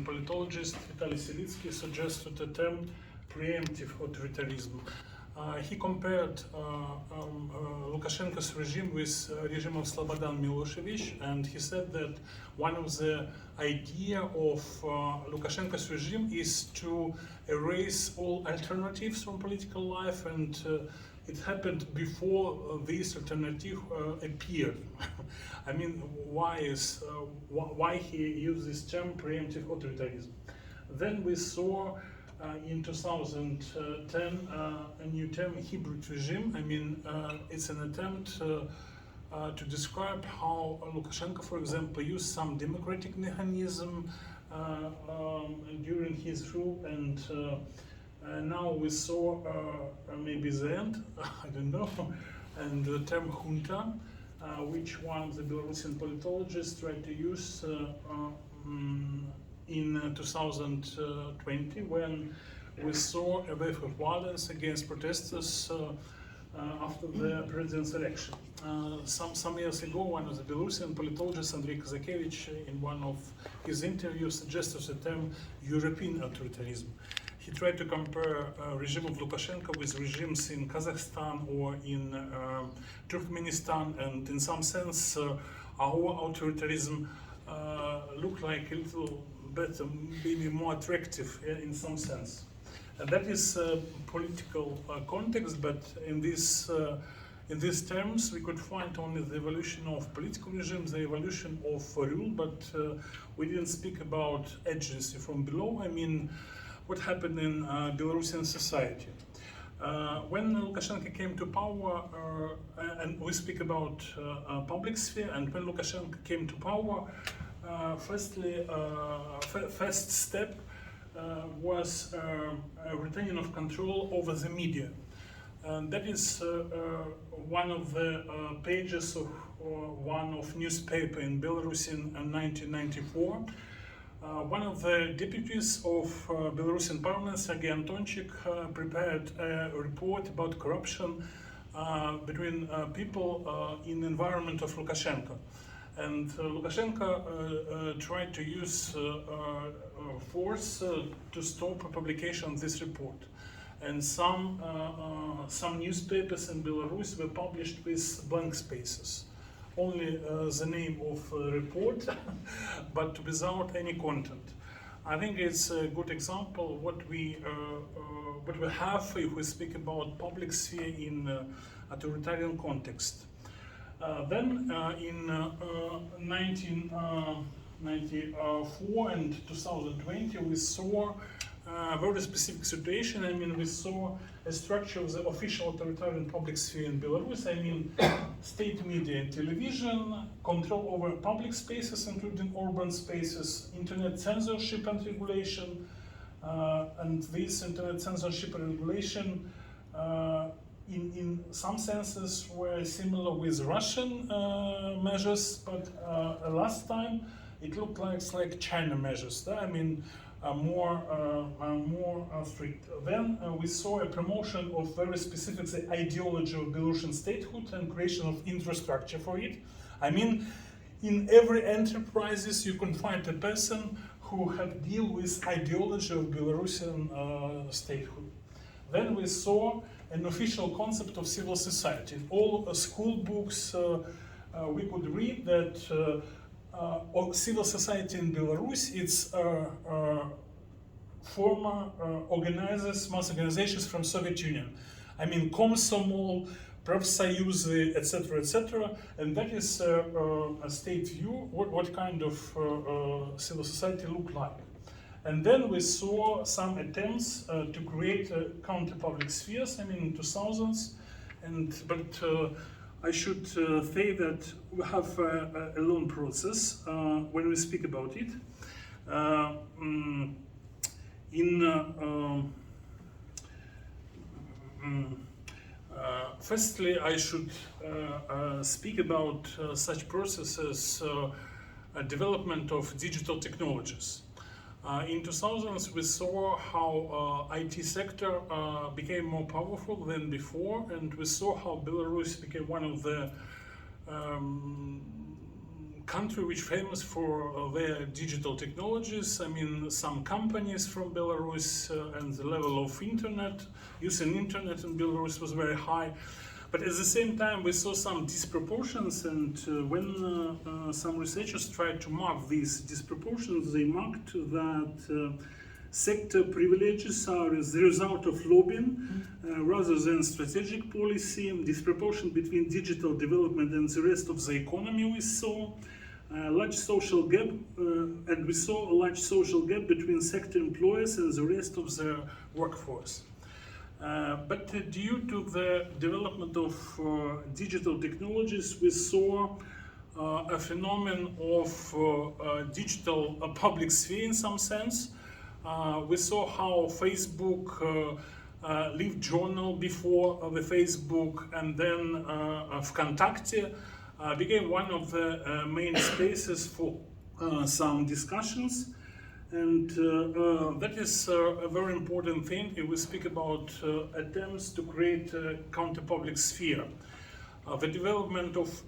politologist Vitaly Selitsky suggested the term preemptive authoritarianism. He compared Lukashenko's regime with regime of Slobodan Milosevic, and he said that one of the idea of Lukashenko's regime is to erase all alternatives from political life, and it happened before this alternative appeared. I mean, why he used this term preemptive authoritarianism? Then we saw in 2010 a new term, hybrid regime. I mean, it's an attempt to describe how Lukashenko, for example, used some democratic mechanism during his rule, and now we saw maybe the end, I don't know, and the term junta, which one of the Belarusian politologists tried to use in 2020, when we saw a wave of violence against protesters after the president's election. Some years ago, one of the Belarusian politologists, Andrei Kazakevich, in one of his interviews, suggested the term European authoritarianism. He tried to compare regime of Lukashenko with regimes in Kazakhstan or in Turkmenistan, and in some sense, our authoritarianism looked like a little better, maybe more attractive in some sense. And that is political context, but in these terms we could find only the evolution of political regimes, the evolution of rule, but we didn't speak about agency from below. I mean, what happened in Belarusian society. When Lukashenko came to power, and we speak about public sphere, and when Lukashenko came to power, first step was retaining of control over the media. And that is one of the pages of one of newspaper in Belarus in 1994. One of the deputies of Belarusian parliament, Sergei Antonchik, prepared a report about corruption between people in the environment of Lukashenko. And Lukashenko tried to use force to stop publication of this report. And some newspapers in Belarus were published with blank spaces. Only the name of the report, but without any content. I think it's a good example what we have if we speak about public sphere in authoritarian context. Then in 1994 and 2020 we saw a very specific situation. I mean, we saw a structure of the official authoritarian public sphere in Belarus. I mean, state media and television, control over public spaces, including urban spaces, internet censorship and regulation, and this internet censorship and regulation in some senses were similar with Russian measures, but last time it looked like China measures. I mean, more strict. Then we saw a promotion of very specific the ideology of Belarusian statehood and creation of infrastructure for it. I mean, in every enterprises you can find a person who had deal with ideology of Belarusian statehood. Then we saw an official concept of civil society. In all school books we could read that civil society in Belarus, it's former organizers, mass organizations from Soviet Union. I mean, Komsomol, Profsayuzy, etc., etc. And that is a state view, what kind of civil society look like. And then we saw some attempts to create counter-public spheres, I mean, in 2000s. But I should say that we have a long process when we speak about it. Firstly, I should speak about such processes, development of digital technologies. In 2000s, we saw how IT sector became more powerful than before, and we saw how Belarus became one of the country which famous for their digital technologies. I mean, some companies from Belarus and the level of using internet in Belarus was very high. But at the same time, we saw some disproportions, and when some researchers tried to mark these disproportions, they marked that sector privileges are the result of lobbying rather than strategic policy. Disproportion between digital development and the rest of the economy we saw. Large social gap, and we saw a large social gap between sector employers and the rest of the workforce. But due to the development of digital technologies, we saw a phenomenon of digital public sphere in some sense. We saw how Facebook, Live Journal before the Facebook, and then Vkontakte became one of the main spaces for some discussions. And that is a very important thing if we speak about attempts to create a counter-public sphere. The development of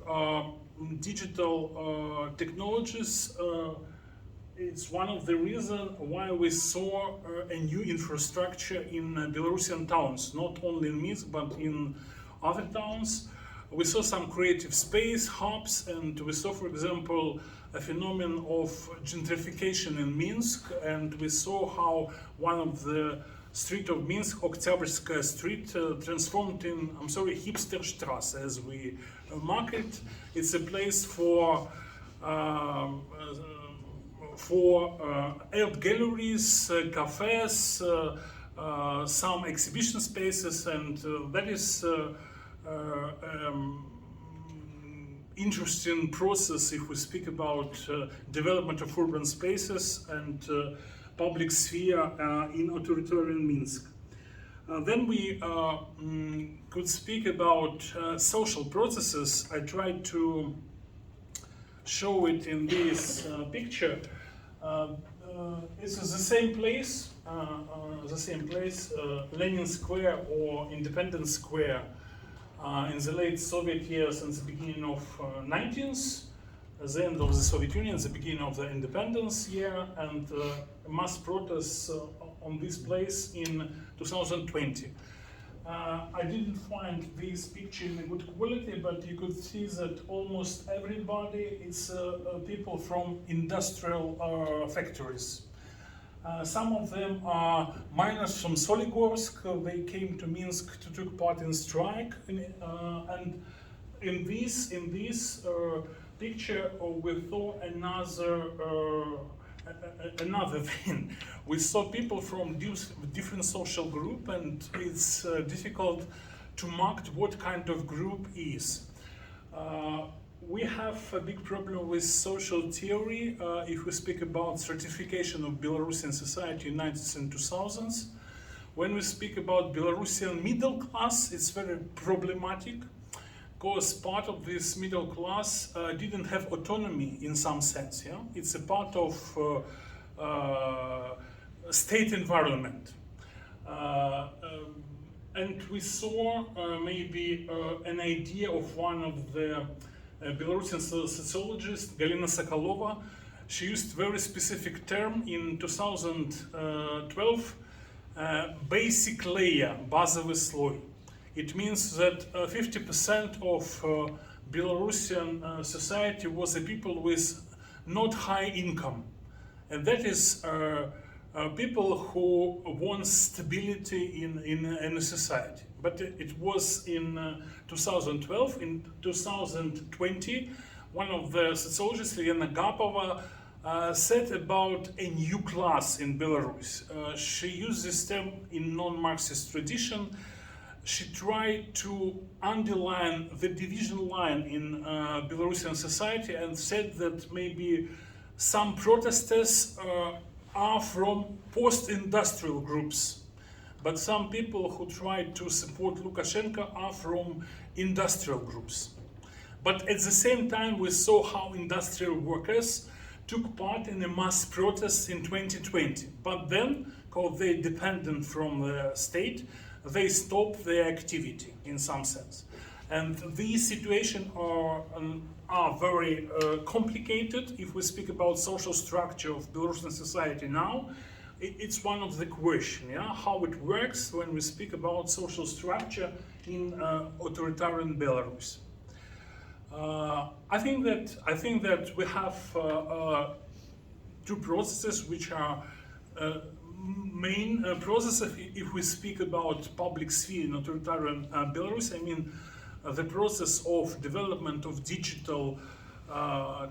digital technologies is one of the reasons why we saw a new infrastructure in Belarusian towns, not only in Minsk, but in other towns. We saw some creative space, hubs, and we saw, for example, a phenomenon of gentrification in Minsk, and we saw how one of the street of Minsk, Oktyabrskaya Street, transformed in, Hipsterstrasse, as we mark it. It's a place for art galleries, cafes, some exhibition spaces, and that is interesting process if we speak about development of urban spaces and public sphere in authoritarian Minsk. Then we could speak about social processes. I tried to show it in this picture. This is the same place, Lenin Square or Independence Square in the late Soviet years and the beginning of 19th, the end of the Soviet Union, the beginning of the independence year, and mass protests on this place in 2020. I didn't find this picture in a good quality, but you could see that almost everybody is people from industrial factories. Some of them are miners from Soligorsk. They came to Minsk to take part in strike, and in this picture we saw another thing. We saw people from different social group, and it's difficult to mark what kind of group is. We have a big problem with social theory if we speak about stratification of Belarusian society in 1990s and 2000s. When we speak about Belarusian middle class, it's very problematic because part of this middle class didn't have autonomy in some sense. Yeah? It's a part of state environment. And we saw maybe an idea of one of the Belarusian sociologist, Galina Sokolova. She used very specific term in 2012, basic layer, базовый слой. It means that 50% of Belarusian society was a people with not high income. And that is people who want stability in a society. But it was in 2012. In 2020, one of the sociologists, Lena Gapova, said about a new class in Belarus. She used this term in non-Marxist tradition. She tried to underline the division line in Belarusian society and said that maybe some protesters are from post-industrial groups, but some people who tried to support Lukashenko are from industrial groups. But at the same time, we saw how industrial workers took part in a mass protest in 2020. But then, because they're dependent from the state, they stopped their activity in some sense. And these situations are are very complicated. If we speak about social structure of Belarusian society now, it's one of the questions, yeah, how it works when we speak about social structure in authoritarian Belarus. I think that we have two processes which are main processes if we speak about public sphere in authoritarian Belarus. I mean, the process of development of digital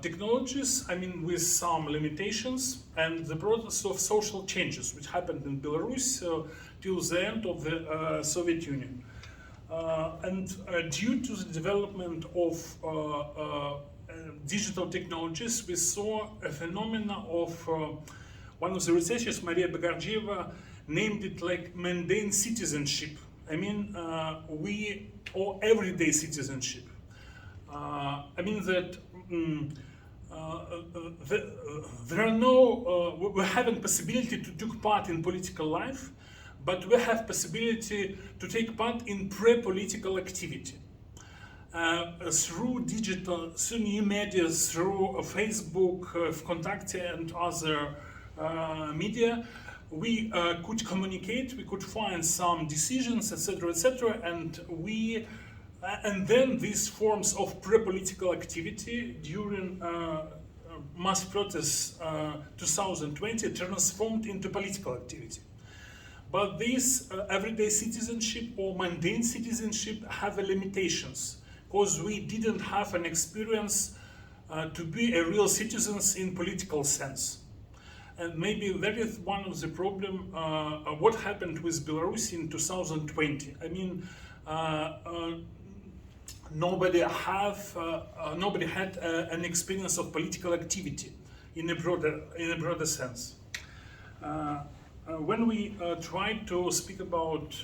technologies, I mean, with some limitations, and the process of social changes which happened in Belarus till the end of the Soviet Union. Due to the development of digital technologies, we saw a phenomena of one of the researchers, Maria Begorgieva, named it like mundane citizenship. I mean, or everyday citizenship. I mean that there are no, we haven't possibility to take part in political life, but we have possibility to take part in pre-political activity. Through digital, through new media, through Facebook, Vkontakte and other media, we could communicate, we could find some decisions, etc., and then these forms of pre-political activity during mass protests 2020 transformed into political activity. But this everyday citizenship or mundane citizenship have limitations, because we didn't have an experience to be a real citizens in political sense. And maybe that is one of the problem, what happened with Belarus in 2020. I mean, nobody had an experience of political activity in a broader sense. When we try to speak about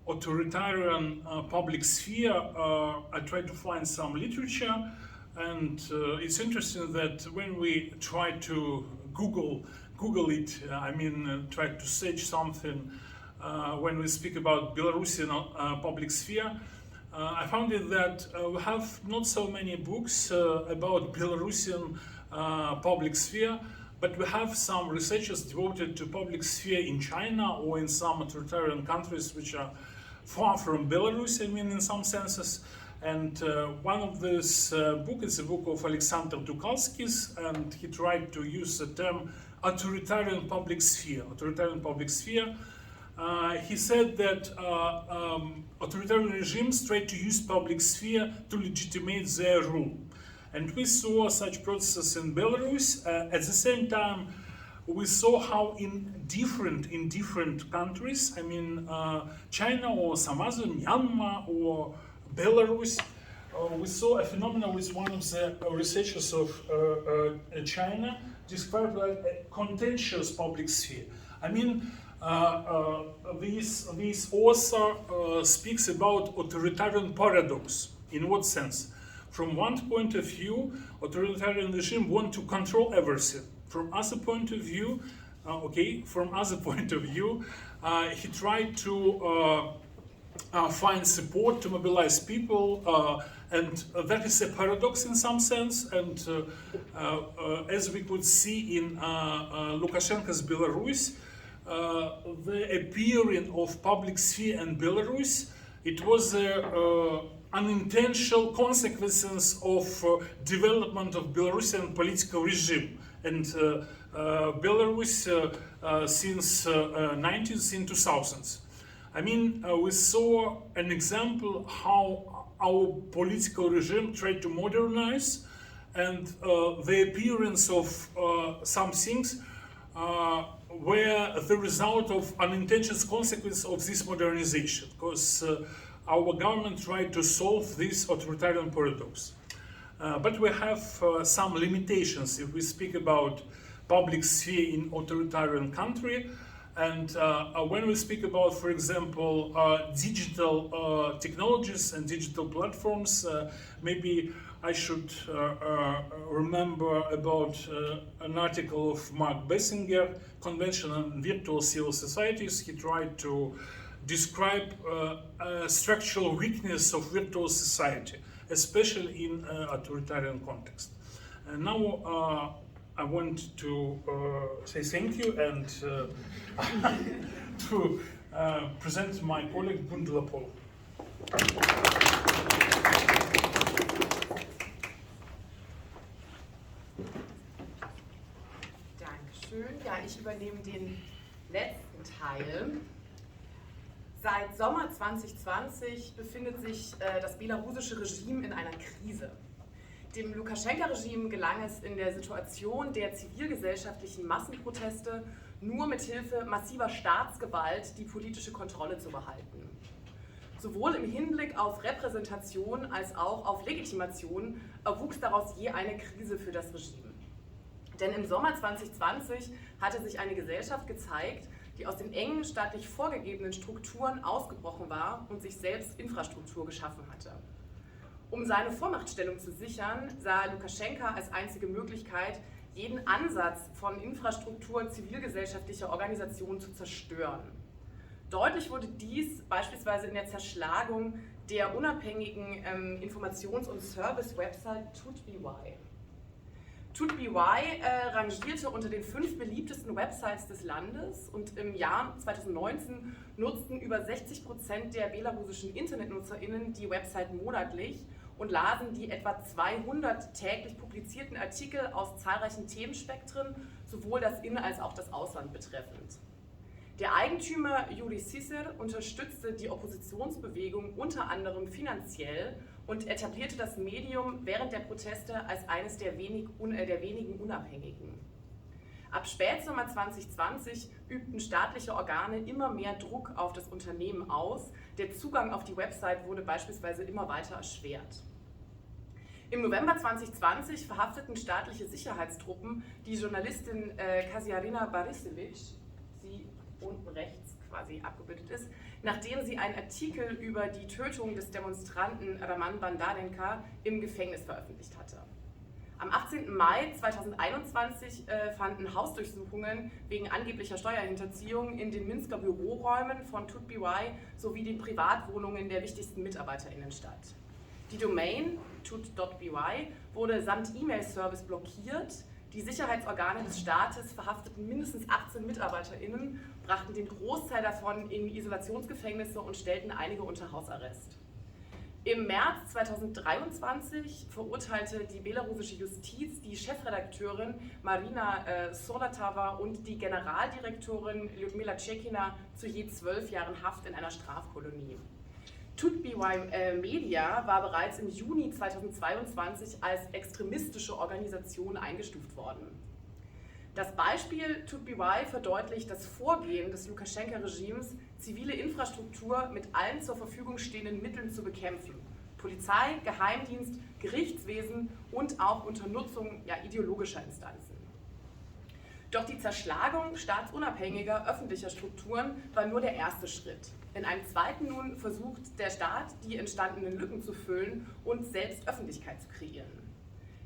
authoritarian public sphere, I try to find some literature, and it's interesting that when we try to Google it, I mean, try to search something when we speak about Belarusian public sphere, I found it that we have not so many books about Belarusian public sphere, but we have some researchers devoted to public sphere in China or in some authoritarian countries which are far from Belarus, I mean, in some senses. And one of these books is a book of Alexander Tukalskis, and he tried to use the term authoritarian public sphere. Authoritarian public sphere. He said that authoritarian regimes try to use public sphere to legitimate their rule. And we saw such processes in Belarus. At the same time, we saw how in different countries, I mean, China or some other, Myanmar or Belarus, we saw a phenomenon with one of the researchers of China described like a contentious public sphere. I mean, this author speaks about authoritarian paradox. In what sense? From one point of view, authoritarian regime want to control everything. From other point of view, he tried to find support to mobilize people, and that is a paradox in some sense. And as we could see in Lukashenko's Belarus, the appearing of public sphere in Belarus, it was unintentional consequences of development of Belarusian political regime. And Belarus since 90s and 2000s. I mean, we saw an example how our political regime tried to modernize, and the appearance of some things were the result of unintentional consequence of this modernization, because our government tried to solve this authoritarian paradox. But we have some limitations if we speak about public sphere in authoritarian country. And when we speak about, for example, digital technologies and digital platforms, maybe I should remember about an article of Mark Bessinger, Convention on Virtual Civil Societies. He tried to describe structural weakness of virtual society. especially in authoritarian context. Now I want to say thank you and to present my colleague Gundula Pohl. Dankeschön. Ja, ich übernehme den letzten Teil. Seit Sommer 2020 befindet sich das belarussische Regime in einer Krise. Dem Lukaschenka-Regime gelang es in der Situation der zivilgesellschaftlichen Massenproteste nur mit Hilfe massiver Staatsgewalt die politische Kontrolle zu behalten. Sowohl im Hinblick auf Repräsentation als auch auf Legitimation erwuchs daraus je eine Krise für das Regime. Denn im Sommer 2020 hatte sich eine Gesellschaft gezeigt, die aus den engen staatlich vorgegebenen Strukturen ausgebrochen war und sich selbst Infrastruktur geschaffen hatte. Um seine Vormachtstellung zu sichern, sah Lukaschenka als einzige Möglichkeit, jeden Ansatz von Infrastruktur zivilgesellschaftlicher Organisationen zu zerstören. Deutlich wurde dies beispielsweise in der Zerschlagung der unabhängigen Informations- und Service-Website Tut.by. Tut.by rangierte unter den 5 beliebtesten Websites des Landes und im Jahr 2019 nutzten über 60% der belarussischen InternetnutzerInnen die Website monatlich und lasen die etwa 200 täglich publizierten Artikel aus zahlreichen Themenspektren, sowohl das In- als auch das Ausland betreffend. Der Eigentümer Yuri Sisser unterstützte die Oppositionsbewegung unter anderem finanziell und etablierte das Medium während der Proteste als eines der wenigen Unabhängigen. Ab Spätsommer 2020 übten staatliche Organe immer mehr Druck auf das Unternehmen aus. Der Zugang auf die Website wurde beispielsweise immer weiter erschwert. Im November 2020 verhafteten staatliche Sicherheitstruppen die Journalistin Kaziarina Barisevic, die unten rechts quasi abgebildet ist, nachdem sie einen Artikel über die Tötung des Demonstranten Roman Bandarenka im Gefängnis veröffentlicht hatte. Am 18. Mai 2021 fanden Hausdurchsuchungen wegen angeblicher Steuerhinterziehung in den Minsker Büroräumen von Tut.by sowie den Privatwohnungen der wichtigsten MitarbeiterInnen statt. Die Domain tut.by wurde samt E-Mail-Service blockiert. Die Sicherheitsorgane des Staates verhafteten mindestens 18 MitarbeiterInnen, brachten den Großteil davon in Isolationsgefängnisse und stellten einige unter Hausarrest. Im März 2023 verurteilte die belarussische Justiz die Chefredakteurin Marina Solatava und die Generaldirektorin Lyudmila Tschekina zu je 12 Jahren Haft in einer Strafkolonie. Tut.by Media war bereits im Juni 2022 als extremistische Organisation eingestuft worden. Das Beispiel Tut.by verdeutlicht das Vorgehen des Lukaschenka-Regimes, zivile Infrastruktur mit allen zur Verfügung stehenden Mitteln zu bekämpfen. Polizei, Geheimdienst, Gerichtswesen und auch unter Nutzung ideologischer Instanzen. Doch die Zerschlagung staatsunabhängiger öffentlicher Strukturen war nur der erste Schritt. In einem zweiten nun versucht der Staat, die entstandenen Lücken zu füllen und selbst Öffentlichkeit zu kreieren.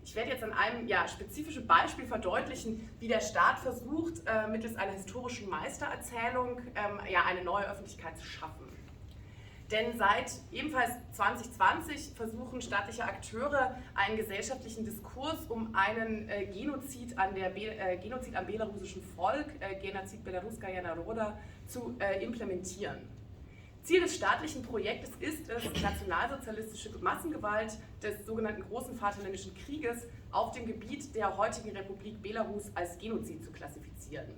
Ich werde jetzt an einem spezifischen Beispiel verdeutlichen, wie der Staat versucht, mittels einer historischen Meistererzählung eine neue Öffentlichkeit zu schaffen. Denn seit ebenfalls 2020 versuchen staatliche Akteure einen gesellschaftlichen Diskurs um einen Genozid am belarussischen Volk, Genozid Belaruskaya Naroda, zu implementieren. Ziel des staatlichen Projektes ist es, nationalsozialistische Massengewalt des sogenannten Großen Vaterländischen Krieges auf dem Gebiet der heutigen Republik Belarus als Genozid zu klassifizieren.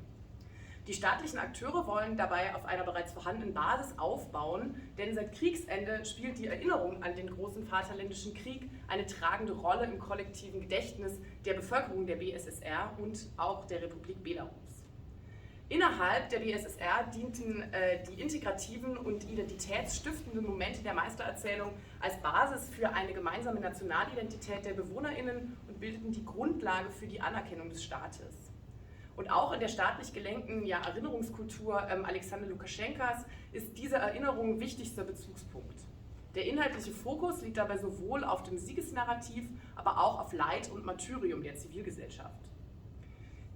Die staatlichen Akteure wollen dabei auf einer bereits vorhandenen Basis aufbauen, denn seit Kriegsende spielt die Erinnerung an den Großen Vaterländischen Krieg eine tragende Rolle im kollektiven Gedächtnis der Bevölkerung der BSSR und auch der Republik Belarus. Innerhalb der BSSR dienten die integrativen und identitätsstiftenden Momente der Meistererzählung als Basis für eine gemeinsame Nationalidentität der BewohnerInnen und bildeten die Grundlage für die Anerkennung des Staates. Und auch in der staatlich gelenkten Erinnerungskultur Alexander Lukaschenkas ist diese Erinnerung wichtigster Bezugspunkt. Der inhaltliche Fokus liegt dabei sowohl auf dem Siegesnarrativ, aber auch auf Leid und Martyrium der Zivilgesellschaft.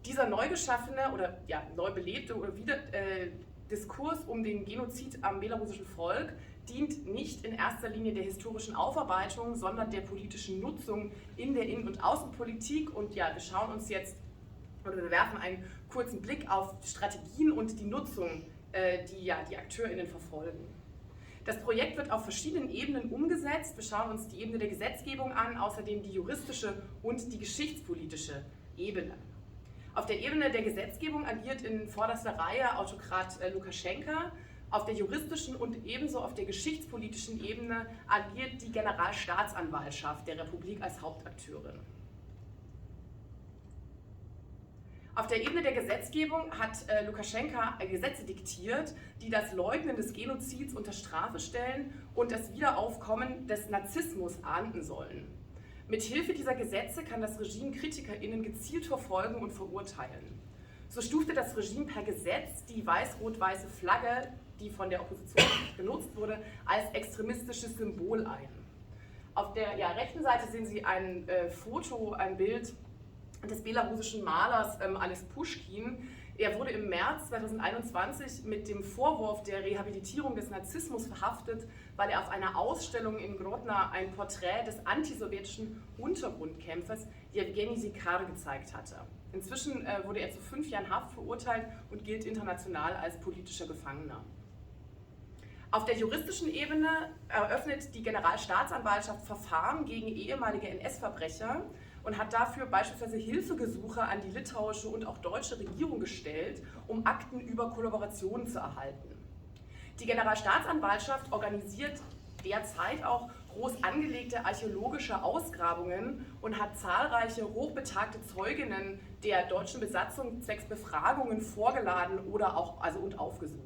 Dieser neu geschaffene oder neu belebte Diskurs um den Genozid am belarussischen Volk dient nicht in erster Linie der historischen Aufarbeitung, sondern der politischen Nutzung in der Innen- und Außenpolitik. Und ja, wir schauen uns jetzt, oder wir werfen einen kurzen Blick auf Strategien und die Nutzung, die ja die AkteurInnen verfolgen. Das Projekt wird auf verschiedenen Ebenen umgesetzt. Wir schauen uns die Ebene der Gesetzgebung an, außerdem die juristische und die geschichtspolitische Ebene. Auf der Ebene der Gesetzgebung agiert in vorderster Reihe Autokrat Lukaschenka. Auf der juristischen und ebenso auf der geschichtspolitischen Ebene agiert die Generalstaatsanwaltschaft der Republik als Hauptakteurin. Auf der Ebene der Gesetzgebung hat Lukaschenka Gesetze diktiert, die das Leugnen des Genozids unter Strafe stellen und das Wiederaufkommen des Nazismus ahnden sollen. Mithilfe dieser Gesetze kann das Regime KritikerInnen gezielt verfolgen und verurteilen. So stufte das Regime per Gesetz die weiß-rot-weiße Flagge, die von der Opposition genutzt wurde, als extremistisches Symbol ein. Auf der rechten Seite sehen Sie ein Foto, ein Bild des belarussischen Malers Ales Puschkin. Er wurde im März 2021 mit dem Vorwurf der Rehabilitierung des Narzissmus verhaftet, weil er auf einer Ausstellung in Grodna ein Porträt des antisowjetischen Untergrundkämpfers Jewgeni Sikar gezeigt hatte. Inzwischen wurde er zu 5 Jahren Haft verurteilt und gilt international als politischer Gefangener. Auf der juristischen Ebene eröffnet die Generalstaatsanwaltschaft Verfahren gegen ehemalige NS-Verbrecher und hat dafür beispielsweise Hilfegesuche an die litauische und auch deutsche Regierung gestellt, um Akten über Kollaborationen zu erhalten. Die Generalstaatsanwaltschaft organisiert derzeit auch groß angelegte archäologische Ausgrabungen und hat zahlreiche hochbetagte Zeuginnen der deutschen Besatzung zwecks Befragungen vorgeladen oder auch und aufgesucht.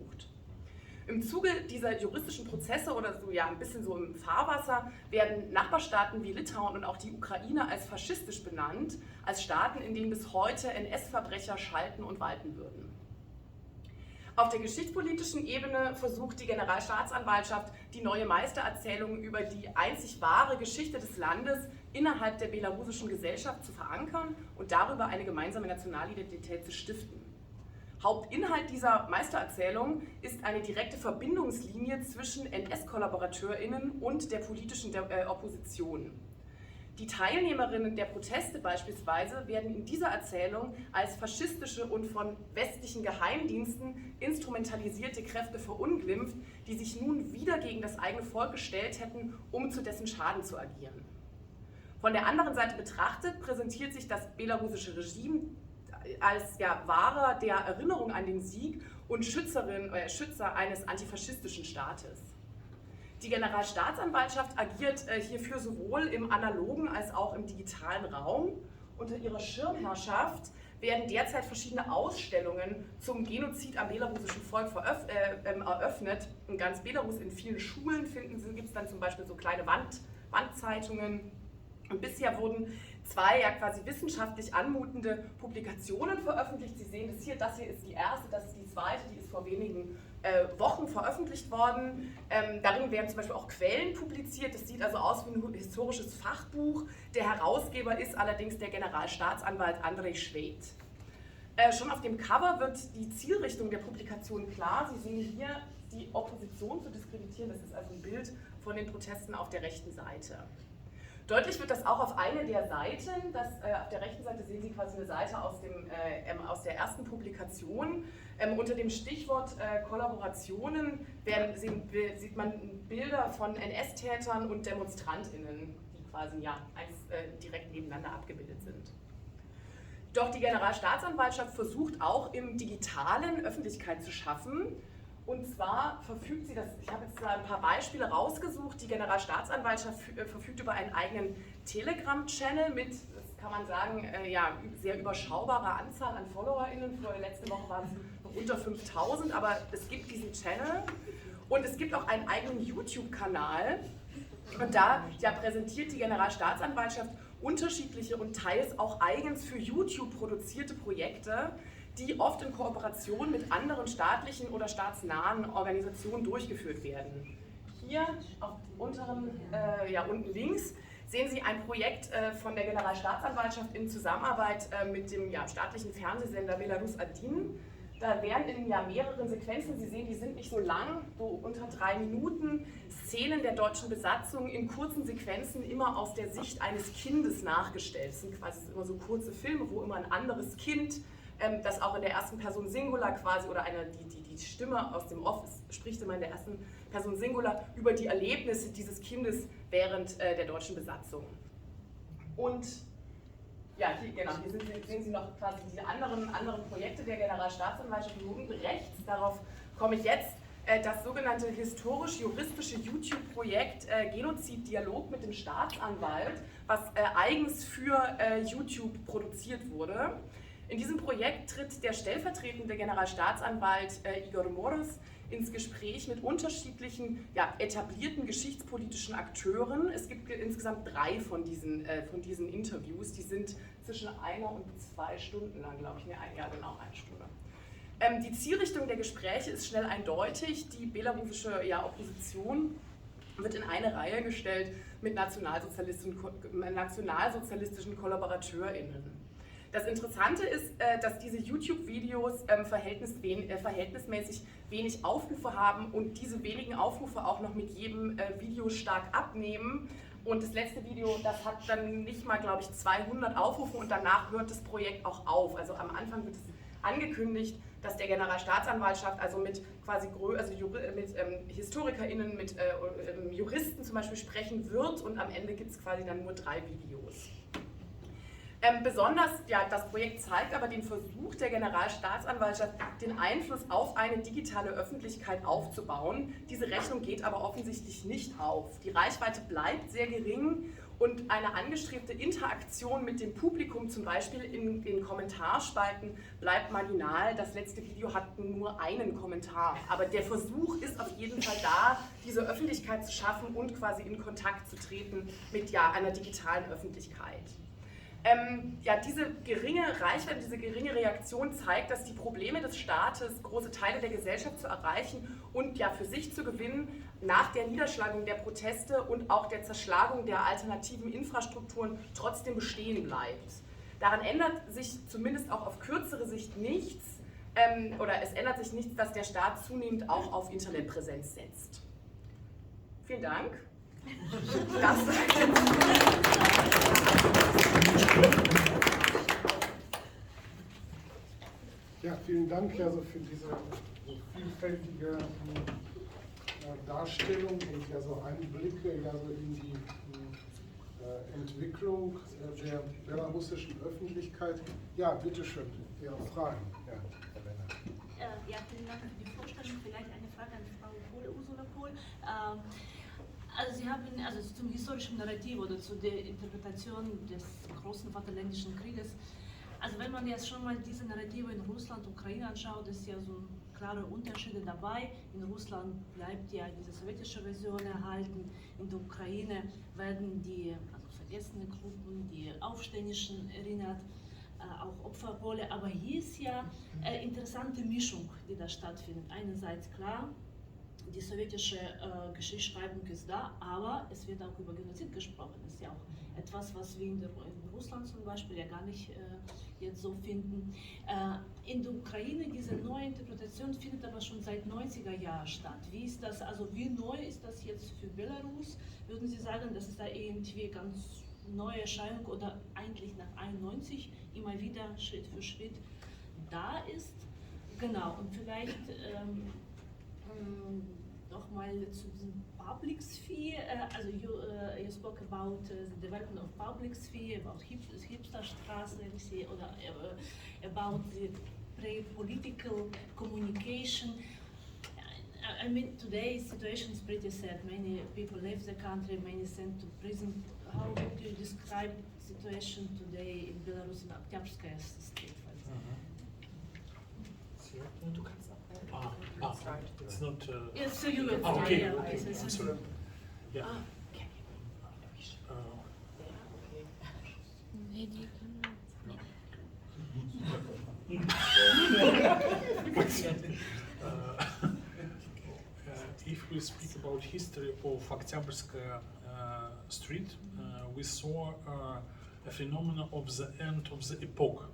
Im Zuge dieser juristischen Prozesse oder so ein bisschen so im Fahrwasser werden Nachbarstaaten wie Litauen und auch die Ukraine als faschistisch benannt, als Staaten, in denen bis heute NS-Verbrecher schalten und walten würden. Auf der geschichtspolitischen Ebene versucht die Generalstaatsanwaltschaft, die neue Meistererzählung über die einzig wahre Geschichte des Landes innerhalb der belarussischen Gesellschaft zu verankern und darüber eine gemeinsame Nationalidentität zu stiften. Hauptinhalt dieser Meistererzählung ist eine direkte Verbindungslinie zwischen NS-KollaborateurInnen und der politischen Opposition. Die Teilnehmerinnen der Proteste beispielsweise werden in dieser Erzählung als faschistische und von westlichen Geheimdiensten instrumentalisierte Kräfte verunglimpft, die sich nun wieder gegen das eigene Volk gestellt hätten, um zu dessen Schaden zu agieren. Von der anderen Seite betrachtet präsentiert sich das belarussische Regime als Wahrer der Erinnerung an den Sieg und Schützer eines antifaschistischen Staates. Die Generalstaatsanwaltschaft agiert hierfür sowohl im analogen als auch im digitalen Raum. Unter ihrer Schirmherrschaft werden derzeit verschiedene Ausstellungen zum Genozid am belarussischen Volk eröffnet. In ganz Belarus, in vielen Schulen gibt es dann zum Beispiel so kleine Wandzeitungen. Und bisher wurden 2 quasi wissenschaftlich anmutende Publikationen veröffentlicht. Sie sehen das hier ist die erste, das ist die zweite, die ist vor wenigen Wochen veröffentlicht worden. Darin werden zum Beispiel auch Quellen publiziert. Das sieht also aus wie ein historisches Fachbuch. Der Herausgeber ist allerdings der Generalstaatsanwalt Andrej Schwedt. Schon auf dem Cover wird die Zielrichtung der Publikation klar. Sie sehen hier die Opposition zu diskreditieren. Das ist also ein Bild von den Protesten auf der rechten Seite. Deutlich wird das auch auf eine der Seiten. Auf der rechten Seite sehen Sie quasi eine Seite aus der ersten Publikation. Unter dem Stichwort Kollaborationen sieht man Bilder von NS-Tätern und DemonstrantInnen, die quasi direkt nebeneinander abgebildet sind. Doch die Generalstaatsanwaltschaft versucht auch im Digitalen Öffentlichkeit zu schaffen. Und zwar verfügt sie, ich habe jetzt ein paar Beispiele rausgesucht, die Generalstaatsanwaltschaft verfügt über einen eigenen Telegram-Channel mit, das kann man sagen, sehr überschaubarer Anzahl an FollowerInnen. Letzte Woche waren es noch unter 5.000, aber es gibt diesen Channel. Und es gibt auch einen eigenen YouTube-Kanal. Und da präsentiert die Generalstaatsanwaltschaft unterschiedliche und teils auch eigens für YouTube produzierte Projekte, die oft in Kooperation mit anderen staatlichen oder staatsnahen Organisationen durchgeführt werden. Hier unten links sehen Sie ein Projekt von der Generalstaatsanwaltschaft in Zusammenarbeit mit dem staatlichen Fernsehsender Belarus heute. Da werden in mehreren Sequenzen, Sie sehen, die sind nicht so lang, so unter 3 Minuten, Szenen der deutschen Besatzung in kurzen Sequenzen immer aus der Sicht eines Kindes nachgestellt. Das sind quasi immer so kurze Filme, wo immer ein anderes Kind, das auch in der ersten Person Singular quasi, oder die Stimme aus dem Off spricht immer in der ersten Person Singular über die Erlebnisse dieses Kindes während der deutschen Besatzung. Und ja, hier sehen Sie noch quasi die anderen Projekte der Generalstaatsanwaltschaft hier unten rechts. Darauf komme ich jetzt. Das sogenannte historisch-juristische YouTube-Projekt Genozid-Dialog mit dem Staatsanwalt, was eigens für YouTube produziert wurde. In diesem Projekt tritt der stellvertretende Generalstaatsanwalt Igor Moros ins Gespräch mit unterschiedlichen etablierten geschichtspolitischen Akteuren. Es gibt insgesamt 3 von diesen Interviews, die sind zwischen 1 und 2 Stunden lang, glaube ich. Ja, genau, 1 Stunde. Die Zielrichtung der Gespräche ist schnell eindeutig. Die belarussische Opposition wird in eine Reihe gestellt mit nationalsozialistischen KollaborateurInnen. Das Interessante ist, dass diese YouTube-Videos verhältnismäßig wenig Aufrufe haben und diese wenigen Aufrufe auch noch mit jedem Video stark abnehmen. Und das letzte Video, das hat dann nicht mal, glaube ich, 200 Aufrufe und danach hört das Projekt auch auf. Also am Anfang wird es angekündigt, dass der Generalstaatsanwaltschaft also mit quasi mit HistorikerInnen, mit Juristen zum Beispiel sprechen wird und am Ende gibt es quasi dann nur 3 Videos. Besonders, das Projekt zeigt aber den Versuch der Generalstaatsanwaltschaft, den Einfluss auf eine digitale Öffentlichkeit aufzubauen. Diese Rechnung geht aber offensichtlich nicht auf. Die Reichweite bleibt sehr gering und eine angestrebte Interaktion mit dem Publikum, zum Beispiel in den Kommentarspalten, bleibt marginal. Das letzte Video hat nur einen Kommentar. Aber der Versuch ist auf jeden Fall da, diese Öffentlichkeit zu schaffen und quasi in Kontakt zu treten mit einer digitalen Öffentlichkeit. Diese geringe Reichweite, diese geringe Reaktion zeigt, dass die Probleme des Staates, große Teile der Gesellschaft zu erreichen und für sich zu gewinnen, nach der Niederschlagung der Proteste und auch der Zerschlagung der alternativen Infrastrukturen trotzdem bestehen bleibt. Daran ändert sich zumindest auch auf kürzere Sicht nichts, oder es ändert sich nichts, dass der Staat zunehmend auch auf Internetpräsenz setzt. Vielen Dank. Ja, vielen Dank also für diese so vielfältige Darstellung und so Einblicke in die Entwicklung der belarussischen Öffentlichkeit. Ja, bitteschön, Ihre Fragen. Ja, Herr Werner. Ja, vielen Dank für die Vorstellung. Vielleicht eine Frage an Frau Pohl, Ursula Pohl. Also Sie haben zum historischen Narrativ oder zu der Interpretation des großen Vaterländischen Krieges, also wenn man jetzt schon mal diese Narrative in Russland, Ukraine anschaut, ist ja so klare Unterschiede dabei. In Russland bleibt ja diese sowjetische Version erhalten, in der Ukraine werden die vergessene Gruppen, die Aufständischen erinnert, auch Opferrolle, aber hier ist ja interessante Mischung, die da stattfindet. Einerseits klar, die sowjetische Geschichtsschreibung ist da, aber es wird auch über Genozid gesprochen. Das ist ja auch etwas, was wir in Russland zum Beispiel ja gar nicht jetzt so finden. In der Ukraine, diese neue Interpretation findet aber schon seit 90er Jahren statt. Wie ist das, also wie neu ist das jetzt für Belarus? Würden Sie sagen, dass es da irgendwie ganz neue Erscheinung oder eigentlich nach 91 immer wieder Schritt für Schritt da ist? Genau, und vielleicht nochmal zu diesem Public Sphere, also you spoke about the development of public sphere, about Hipsterstraße, oder about the political communication. I mean, today's situation is pretty sad. Many people left the country, many sent to prison. How would you describe the situation today in Belarus in Oktябrskaya state, for example? Du kannst it's not. Yes, so you will. Okay, Yeah, okay. yeah. I'm sorry. Yeah. If we speak about history of Oktябrskaya street, we saw a phenomenon of the end of the epoch.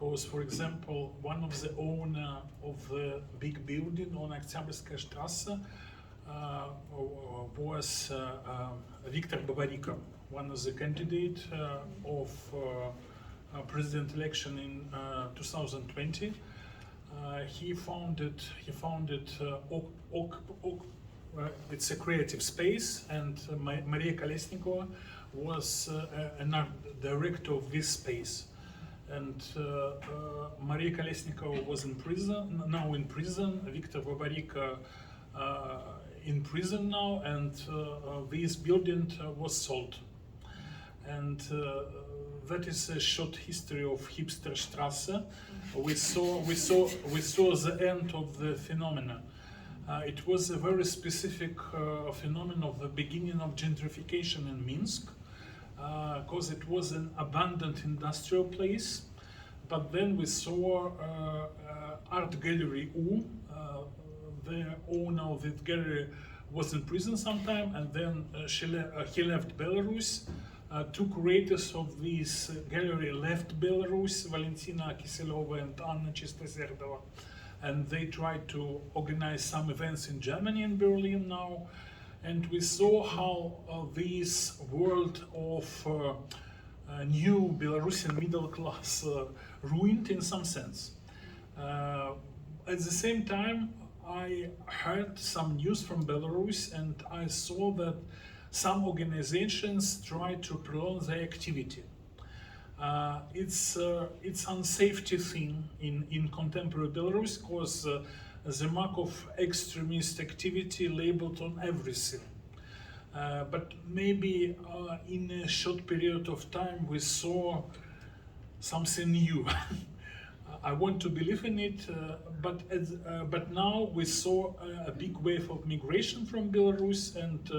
because, for example, one of the owner of the big building on Октябрьская Straße was Viktor Babarika, one of the candidate of president election in 2020. He founded it's a creative space, and Maria Kolesnikova was an art director of this space. And Maria Kolesnikova was now in prison. Viktor Babarika in prison now, and this building was sold. And that is a short history of Hipster Straße. We saw the end of the phenomena. It was a very specific phenomenon of the beginning of gentrification in Minsk, because it was an abandoned industrial place. But then we saw art gallery U. The owner of that gallery was in prison sometime, and then he left Belarus. Two curators of this gallery left Belarus, Valentina Kiselova and Anna Chistoserdova, and they tried to organize some events in Germany, in Berlin now. And we saw how this world of new Belarusian middle class ruined in some sense. At the same time, I heard some news from Belarus, and I saw that some organizations try to prolong their activity. It's unsafety thing in contemporary Belarus, because the mark of extremist activity labeled on everything. But maybe in a short period of time we saw something new. I want to believe in it, but now we saw a big wave of migration from Belarus, and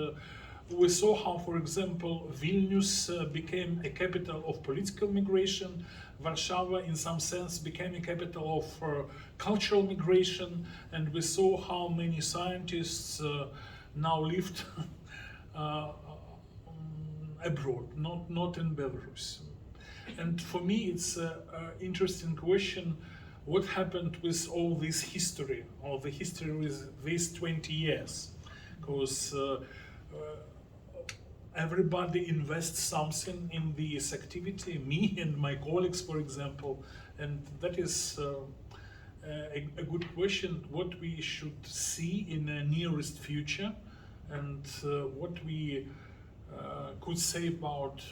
we saw how, for example, Vilnius became a capital of political migration. Warsaw, in some sense, became a capital of cultural migration, and we saw how many scientists now lived abroad, not in Belarus. And for me, it's an interesting question: what happened with all this history, or the history with these 20 years? Because everybody invests something in this activity, me and my colleagues, for example, and that is a good question, what we should see in the nearest future, and what we could say about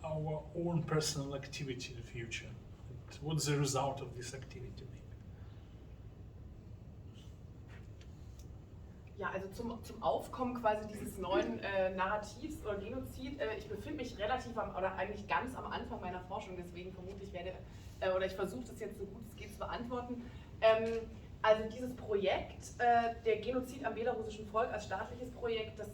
our own personal activity in the future. And what's the result of this activity? Ja, also zum Aufkommen quasi dieses neuen Narrativs oder Genozid. Ich befinde mich relativ oder eigentlich ganz am Anfang meiner Forschung, deswegen vermutlich ich versuche das jetzt so gut es geht zu beantworten. Also dieses Projekt, der Genozid am belarussischen Volk als staatliches Projekt, das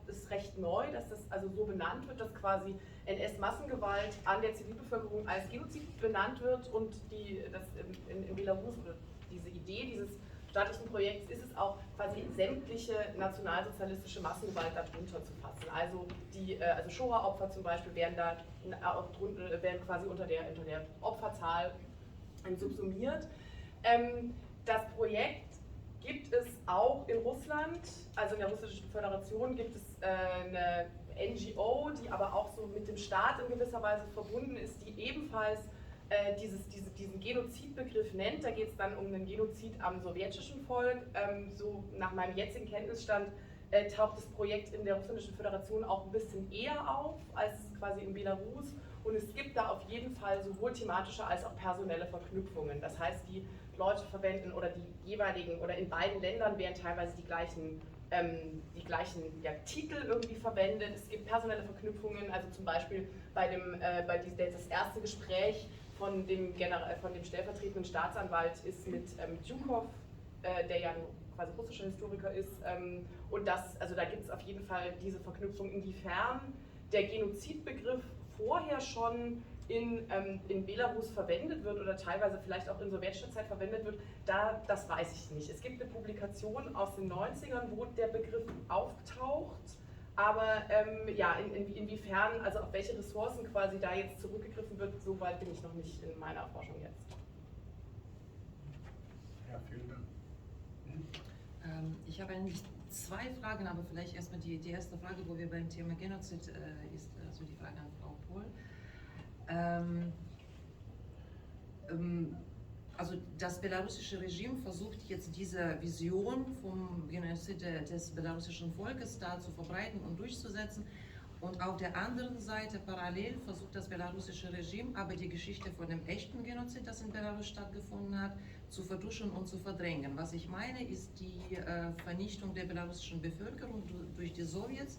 ist recht neu, dass das also so benannt wird, dass quasi NS-Massengewalt an der Zivilbevölkerung als Genozid benannt wird, und in Belarus, oder diese Idee dieses staatlichen Projekts ist es auch, quasi sämtliche nationalsozialistische Massengewalt darunter zu fassen. Also also Shoah-Opfer zum Beispiel werden quasi unter der Opferzahl subsumiert. Das Projekt gibt es auch in Russland, also in der Russischen Föderation gibt es eine NGO, die aber auch so mit dem Staat in gewisser Weise verbunden ist, die ebenfalls diesen Genozidbegriff nennt. Da geht es dann um den Genozid am sowjetischen Volk. So nach meinem jetzigen Kenntnisstand taucht das Projekt in der Russischen Föderation auch ein bisschen eher auf als quasi in Belarus. Und es gibt da auf jeden Fall sowohl thematische als auch personelle Verknüpfungen. Das heißt, die Leute verwenden, oder die jeweiligen, oder in beiden Ländern werden teilweise die gleichen Titel irgendwie verwendet. Es gibt personelle Verknüpfungen, also zum Beispiel das erste Gespräch von dem stellvertretenden Staatsanwalt ist mit Djukov, der ja quasi russischer Historiker ist. Und da gibt es auf jeden Fall diese Verknüpfung. Inwiefern der Genozidbegriff vorher schon in Belarus verwendet wird oder teilweise vielleicht auch in sowjetischer Zeit verwendet wird, das weiß ich nicht. Es gibt eine Publikation aus den 90ern, wo der Begriff auftaucht, Aber ja, inwiefern, also auf welche Ressourcen quasi da jetzt zurückgegriffen wird, so weit bin ich noch nicht in meiner Forschung jetzt. Ja, vielen Dank. Ich habe eigentlich zwei Fragen, aber vielleicht erstmal die erste Frage, wo wir beim Thema Genozid ist, also die Frage an Frau Pohl. Also das belarussische Regime versucht jetzt diese Vision vom Genozid des belarussischen Volkes da zu verbreiten und durchzusetzen. Und auf der anderen Seite parallel versucht das belarussische Regime aber die Geschichte von dem echten Genozid, das in Belarus stattgefunden hat, zu vertuschen und zu verdrängen. Was ich meine, ist die Vernichtung der belarussischen Bevölkerung durch die Sowjets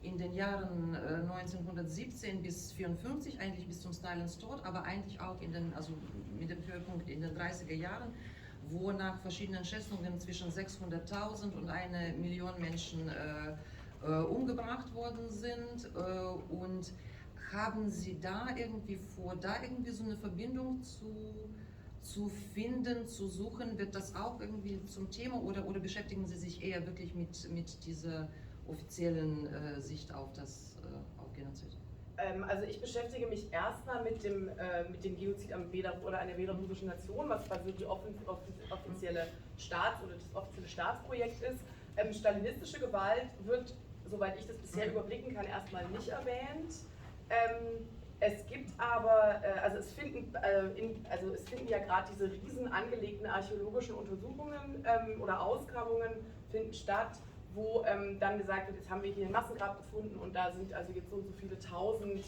in den Jahren 1917 bis 1954, eigentlich bis zum Stalins Tod, aber eigentlich auch also mit dem Höhepunkt in den 30er Jahren, wo nach verschiedenen Schätzungen zwischen 600.000 und 1 Million Menschen umgebracht worden sind. Und haben Sie da irgendwie vor, da irgendwie so eine Verbindung zu finden, zu suchen? Wird das auch irgendwie zum Thema oder beschäftigen Sie sich eher wirklich mit dieser offiziellen Sicht auf Genozid? Also ich beschäftige mich erstmal mit dem Genozid an einer belarussischen Nation, was quasi die offizielle das offizielle Staatsprojekt ist. Stalinistische Gewalt wird, soweit ich das bisher überblicken kann, erstmal nicht erwähnt. Es gibt aber, es finden ja gerade diese riesen angelegten archäologischen Untersuchungen oder Ausgrabungen finden statt, wo dann gesagt wird, jetzt haben wir hier ein Massengrab gefunden und da sind also jetzt so und so viele tausend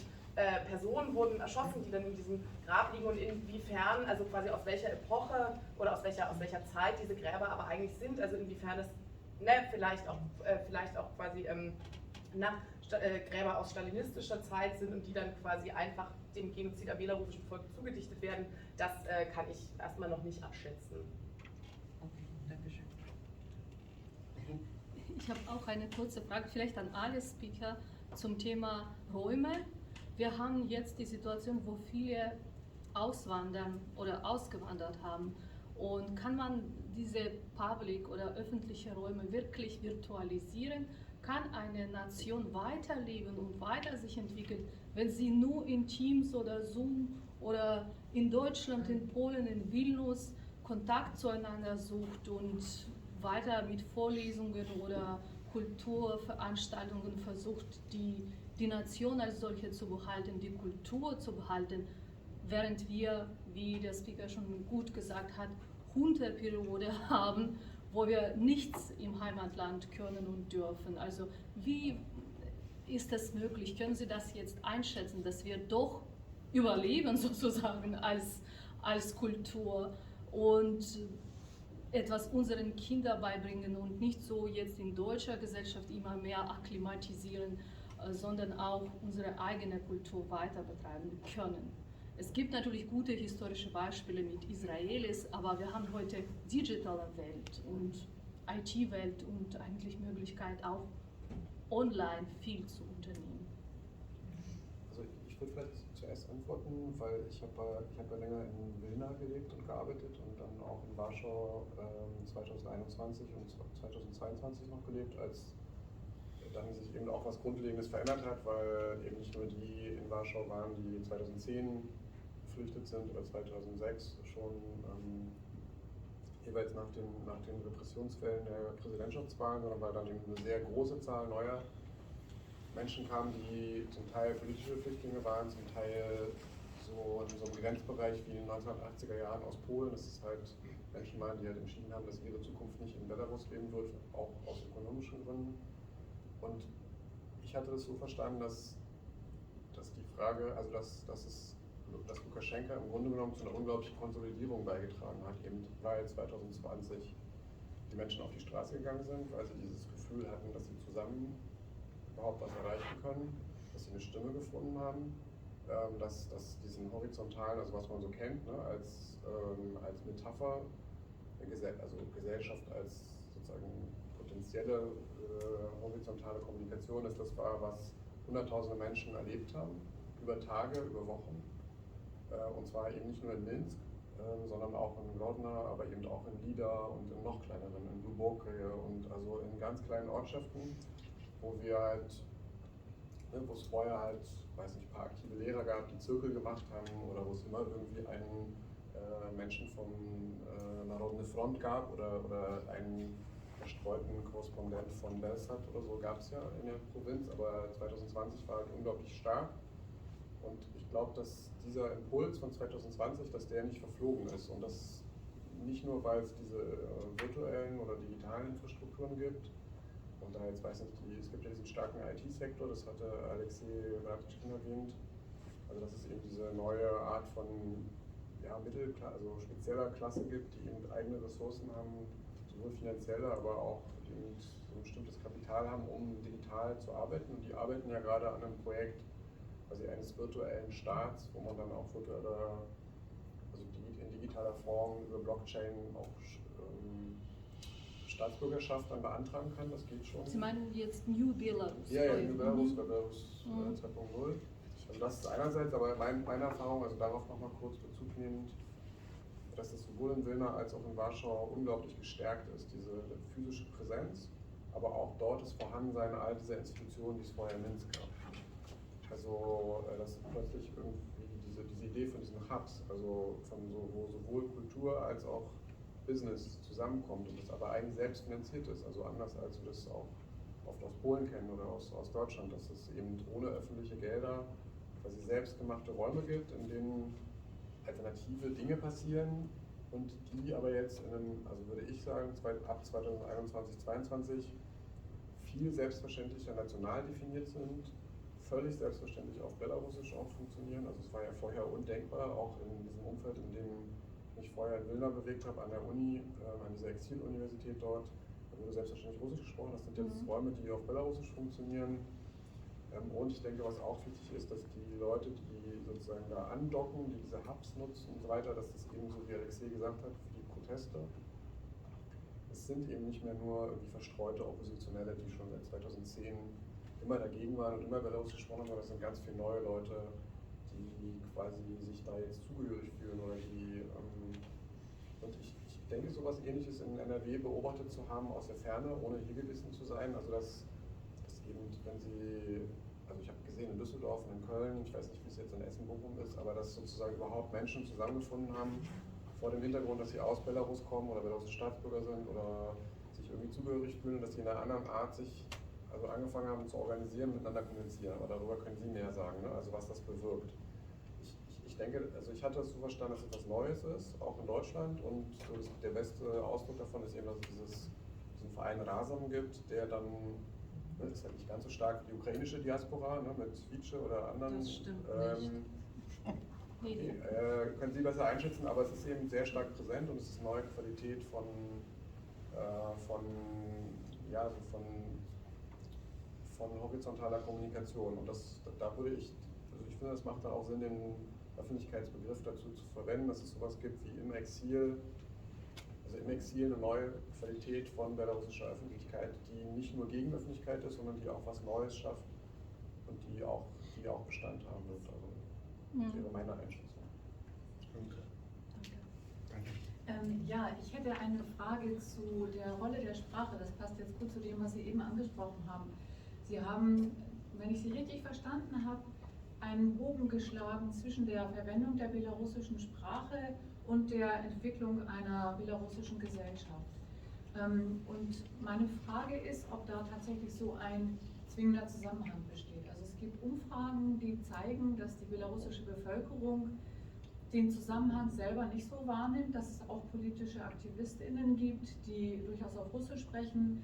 Personen wurden erschossen, die dann in diesem Grab liegen, und inwiefern, also quasi aus welcher Epoche oder aus welcher Zeit diese Gräber aber eigentlich sind, also inwiefern das vielleicht auch quasi Gräber aus stalinistischer Zeit sind und die dann quasi einfach dem Genozid am belarussischen Volk zugedichtet werden, das kann ich erstmal noch nicht abschätzen. Okay, danke schön. Ich habe auch eine kurze Frage, vielleicht an alle Speaker zum Thema Räume. Wir haben jetzt die Situation, wo viele auswandern oder ausgewandert haben. Und kann man diese public oder öffentliche Räume wirklich virtualisieren? Kann eine Nation weiterleben und weiter sich entwickeln, wenn sie nur in Teams oder Zoom oder in Deutschland, in Polen, in Vilnius Kontakt zueinander sucht und weiter mit Vorlesungen oder Kulturveranstaltungen versucht, die Nation als solche zu behalten, die Kultur zu behalten, während wir, wie der Speaker schon gut gesagt hat, Hungerperiode haben, wo wir nichts im Heimatland können und dürfen. Also wie ist das möglich? Können Sie das jetzt einschätzen, dass wir doch überleben sozusagen als Kultur und etwas unseren Kindern beibringen und nicht so jetzt in deutscher Gesellschaft immer mehr akklimatisieren, sondern auch unsere eigene Kultur weiter betreiben können. Es gibt natürlich gute historische Beispiele mit Israelis, aber wir haben heute digitale Welt und IT-Welt und eigentlich Möglichkeit auch online viel zu unternehmen. Also ich würde vielleicht zuerst antworten, weil ich habe ja länger in Wilna gelebt und gearbeitet und dann auch in Warschau 2021 und 2022 noch gelebt, als dann sich eben auch was Grundlegendes verändert hat, weil eben nicht nur die in Warschau waren, die 2010 geflüchtet sind oder 2006 schon jeweils nach den Repressionswellen der Präsidentschaftswahlen, sondern weil dann eben eine sehr große Zahl neuer Menschen kamen, die zum Teil politische Flüchtlinge waren, zum Teil so in so einem Grenzbereich wie in den 1980er Jahren aus Polen. Das ist halt Menschen waren, die halt entschieden haben, dass ihre Zukunft nicht in Belarus leben wird, auch aus ökonomischen Gründen. Und ich hatte das so verstanden, dass die Frage, also dass Lukaschenka im Grunde genommen zu einer unglaublichen Konsolidierung beigetragen hat, eben weil 2020 die Menschen auf die Straße gegangen sind, weil sie dieses Gefühl hatten, dass sie zusammen überhaupt was erreichen können, dass sie eine Stimme gefunden haben, dass diesen horizontalen, also was man so kennt, ne, als Metapher, also Gesellschaft als sozusagen potenzielle horizontale Kommunikation ist, das war, was hunderttausende Menschen erlebt haben, über Tage, über Wochen. Und zwar eben nicht nur in Minsk, sondern auch in Grodna, aber eben auch in Leider und in noch kleineren, in Luboke und also in ganz kleinen Ortschaften, wo wir halt wo es vorher halt, weiß nicht, ein paar aktive Lehrer gab, die Zirkel gemacht haben oder wo es immer irgendwie einen Menschen von Narodne Front gab oder einen verstreuten Korrespondent von deshalb oder so gab es ja in der Provinz, aber 2020 war halt unglaublich stark. Und ich glaube, dass dieser Impuls von 2020, dass der nicht verflogen ist und das nicht nur, weil es diese virtuellen oder digitalen Infrastrukturen gibt und da jetzt, weiß nicht, es gibt ja diesen starken IT-Sektor, das hatte Aliaksei Bratachkin erwähnt, also dass es eben diese neue Art von Mittelklasse, also spezieller Klasse gibt, die eben eigene Ressourcen haben, sowohl finanzielle, aber auch eben so ein bestimmtes Kapital haben, um digital zu arbeiten. Und die arbeiten ja gerade an einem Projekt quasi eines virtuellen Staats, wo man dann auch virtuelle, also in digitaler Form über Blockchain auch Staatsbürgerschaft dann beantragen kann. Das geht schon. Sie meinen jetzt New Belarus? Ja, New Belarus, Belarus 2.0. Also das ist einerseits, aber meine Erfahrung, also darauf nochmal kurz Bezug nehmend, dass es sowohl in Wilna als auch in Warschau unglaublich gestärkt ist, diese physische Präsenz, aber auch dort das Vorhandensein all dieser Institutionen, die es vorher in Minsk gab. Also dass plötzlich irgendwie diese Idee von diesen Hubs, also wo sowohl Kultur als auch Business zusammenkommt und das aber eigentlich selbst finanziert ist, also anders als wir das auch oft aus Polen kennen oder aus Deutschland, dass es eben ohne öffentliche Gelder quasi selbstgemachte Räume gibt, in denen alternative Dinge passieren und die aber jetzt in einem, also würde ich sagen, ab 2021, 2022 viel selbstverständlicher national definiert sind, völlig selbstverständlich auf Belarusisch auch funktionieren. Also es war ja vorher undenkbar, auch in diesem Umfeld, in dem ich mich vorher in Wilna bewegt habe, an der Uni, an dieser Exiluniversität dort, da wurde selbstverständlich Russisch gesprochen. Das sind jetzt Räume, die auf Belarusisch funktionieren. Und ich denke, was auch wichtig ist, dass die Leute, die sozusagen da andocken, die diese Hubs nutzen und so weiter, dass das eben, so wie Aliaksei gesagt hat, für die Proteste, es sind eben nicht mehr nur irgendwie verstreute Oppositionelle, die schon seit 2010 immer dagegen waren und immer Belarusisch gesprochen haben, sondern das sind ganz viele neue Leute, die quasi sich da jetzt zugehörig fühlen oder die, und ich denke, sowas Ähnliches in NRW beobachtet zu haben aus der Ferne, ohne hier gewesen zu sein, also dass eben, wenn Sie, also ich habe gesehen in Düsseldorf und in Köln, ich weiß nicht, wie es jetzt in Essen-Bochum ist, aber dass sozusagen überhaupt Menschen zusammengefunden haben, vor dem Hintergrund, dass sie aus Belarus kommen oder belarussische Staatsbürger sind oder sich irgendwie zugehörig fühlen und dass sie in einer anderen Art sich also angefangen haben zu organisieren, miteinander kommunizieren. Aber darüber können Sie mehr sagen, ne? Also was das bewirkt. Ich denke, also ich hatte es so verstanden, dass es etwas Neues ist, auch in Deutschland und so der beste Ausdruck davon ist eben, dass es diesen Verein Rasam gibt, der dann ist halt nicht ganz so stark wie die ukrainische Diaspora, ne, mit Vice oder anderen. Das stimmt nicht. Können Sie besser einschätzen, aber es ist eben sehr stark präsent und es ist eine neue Qualität von horizontaler Kommunikation. Und da würde ich finde, das macht dann auch Sinn, den Öffentlichkeitsbegriff dazu zu verwenden, dass es sowas gibt wie im Exil eine neue Qualität von belarussischer Öffentlichkeit, die nicht nur Gegenöffentlichkeit ist, sondern die auch was Neues schafft und die auch Bestand haben wird. Also das wäre meine Einschätzung. Ja, ich hätte eine Frage zu der Rolle der Sprache. Das passt jetzt gut zu dem, was Sie eben angesprochen haben. Sie haben, wenn ich Sie richtig verstanden habe, einen Bogen geschlagen zwischen der Verwendung der belarussischen Sprache und der Entwicklung einer belarussischen Gesellschaft. Und meine Frage ist, ob da tatsächlich so ein zwingender Zusammenhang besteht. Also es gibt Umfragen, die zeigen, dass die belarussische Bevölkerung den Zusammenhang selber nicht so wahrnimmt, dass es auch politische AktivistInnen gibt, die durchaus auf Russisch sprechen,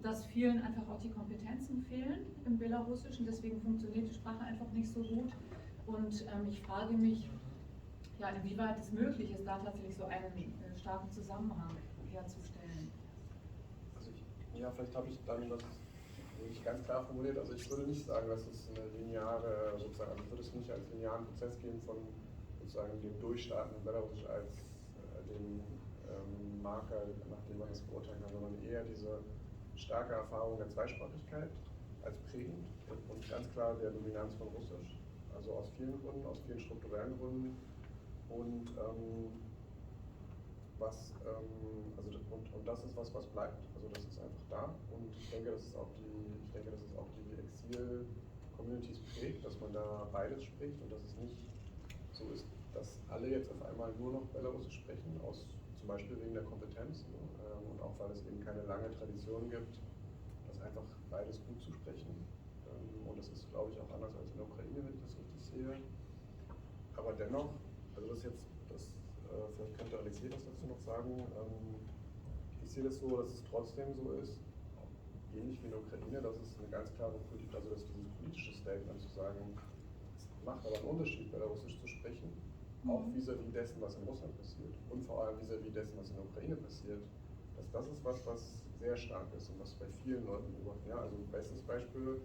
dass vielen einfach auch die Kompetenzen fehlen im Belarussischen, deswegen funktioniert die Sprache einfach nicht so gut. Und ich frage mich, ja, inwieweit es möglich ist, da tatsächlich so einen starken Zusammenhang herzustellen. Also vielleicht habe ich dann das nicht ganz klar formuliert. Also ich würde nicht sagen, dass es eine lineare, sozusagen, also ich würde es nicht als linearen Prozess geben von sozusagen dem Durchstarten in Belarus als dem Marker, nach dem man das beurteilen kann, sondern eher diese starke Erfahrung der Zweisprachigkeit als prägend und ganz klar der Dominanz von Russisch, also aus vielen Gründen, aus vielen strukturellen Gründen und das ist was bleibt, also das ist einfach da und ich denke, das ist auch die Communities prägt, dass man da beides spricht und dass es nicht so ist, dass alle jetzt auf einmal nur noch Belarusisch sprechen, zum Beispiel wegen der Kompetenz, und auch weil es eben keine lange Tradition gibt, das einfach beides gut zu sprechen. Und das ist, glaube ich, auch anders als in der Ukraine, wenn ich das richtig sehe. Aber dennoch, also vielleicht könnte Aliaksei das dazu noch sagen, ich sehe das so, dass es trotzdem so ist, ähnlich wie in der Ukraine, dass es eine ganz klare Politik, also dass dieses politische Statement zu sagen, es macht aber einen Unterschied, Belarusisch zu sprechen, auch vis-à-vis dessen, was in Russland passiert und vor allem vis-à-vis dessen, was in der Ukraine passiert, dass das ist was sehr stark ist und was bei vielen Leuten beobachten. Ja, also bestes Beispiel,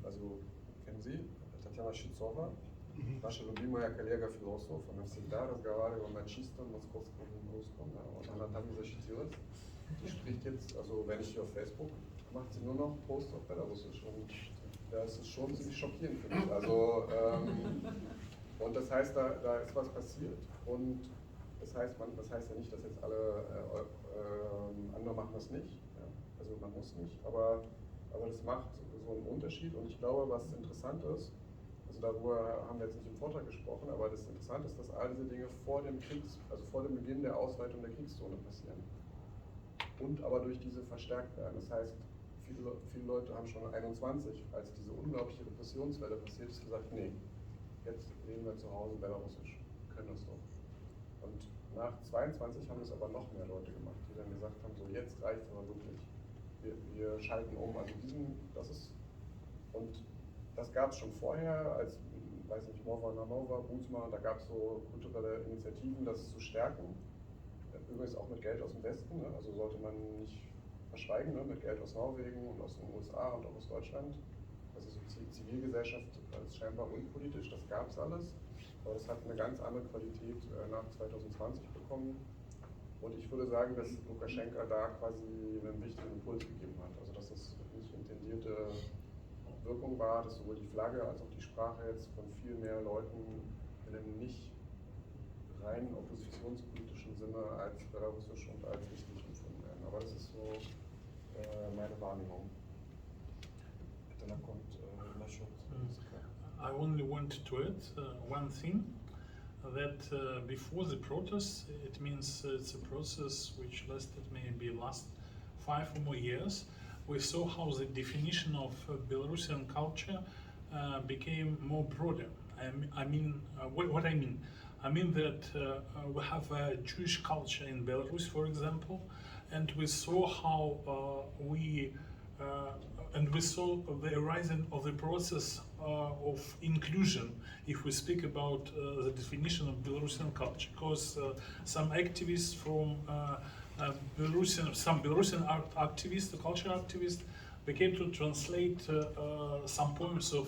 also kennen Sie Татьяна Щитцова, наша любимая коллега-философ, она всегда разговаривала на чистом московском русском, да, und она там не защитилась. Die spricht jetzt, also wenn ich hier auf Facebook, macht sie nur noch Posts auf Belarusisch und das ist schon ziemlich schockierend für mich. Also, und das heißt, da ist was passiert und das heißt ja nicht, dass jetzt alle andere machen das nicht, ja. Also man muss nicht, aber das macht so einen Unterschied und ich glaube, was interessant ist, also darüber haben wir jetzt nicht im Vortrag gesprochen, aber das Interessante ist, dass all diese Dinge vor dem Beginn der Ausweitung der Kriegszone passieren. Und aber durch diese verstärkt werden. Das heißt, viele Leute haben schon 21, als diese unglaubliche Repressionswelle passiert ist, gesagt, nee, jetzt reden wir zu Hause Belarusisch, wir können das doch. Und nach 22 haben es aber noch mehr Leute gemacht, die dann gesagt haben, so jetzt reicht es aber wirklich. Wir schalten um. Also und das gab es schon vorher, als, weiß nicht, Mova Namova, Buzma, da gab es so kulturelle Initiativen, das zu stärken. Übrigens auch mit Geld aus dem Westen, ne? Also sollte man nicht verschweigen, ne? Mit Geld aus Norwegen und aus den USA und auch aus Deutschland. Also so Zivilgesellschaft ist scheinbar unpolitisch, das gab es alles. Aber das hat eine ganz andere Qualität nach 2020 bekommen. Und ich würde sagen, dass Lukaschenka da quasi einen wichtigen Impuls gegeben hat. Also dass das nicht intendierte Wirkung war, dass sowohl die Flagge als auch die Sprache jetzt von viel mehr Leuten in einem nicht rein oppositionspolitischen Sinne als belarusisch und als wichtig empfunden werden. Aber das ist so meine Wahrnehmung. Danach kommt I only want to add one thing, that before the protest, it means it's a process which lasted maybe last 5 or more years. We saw how the definition of Belarusian culture became more broader. What I mean? I mean that we have a Jewish culture in Belarus, for example, and we saw how we saw the rising of the process of inclusion, if we speak about the definition of Belarusian culture, because some activists from some Belarusian art activists, the culture activists, began to translate some poems of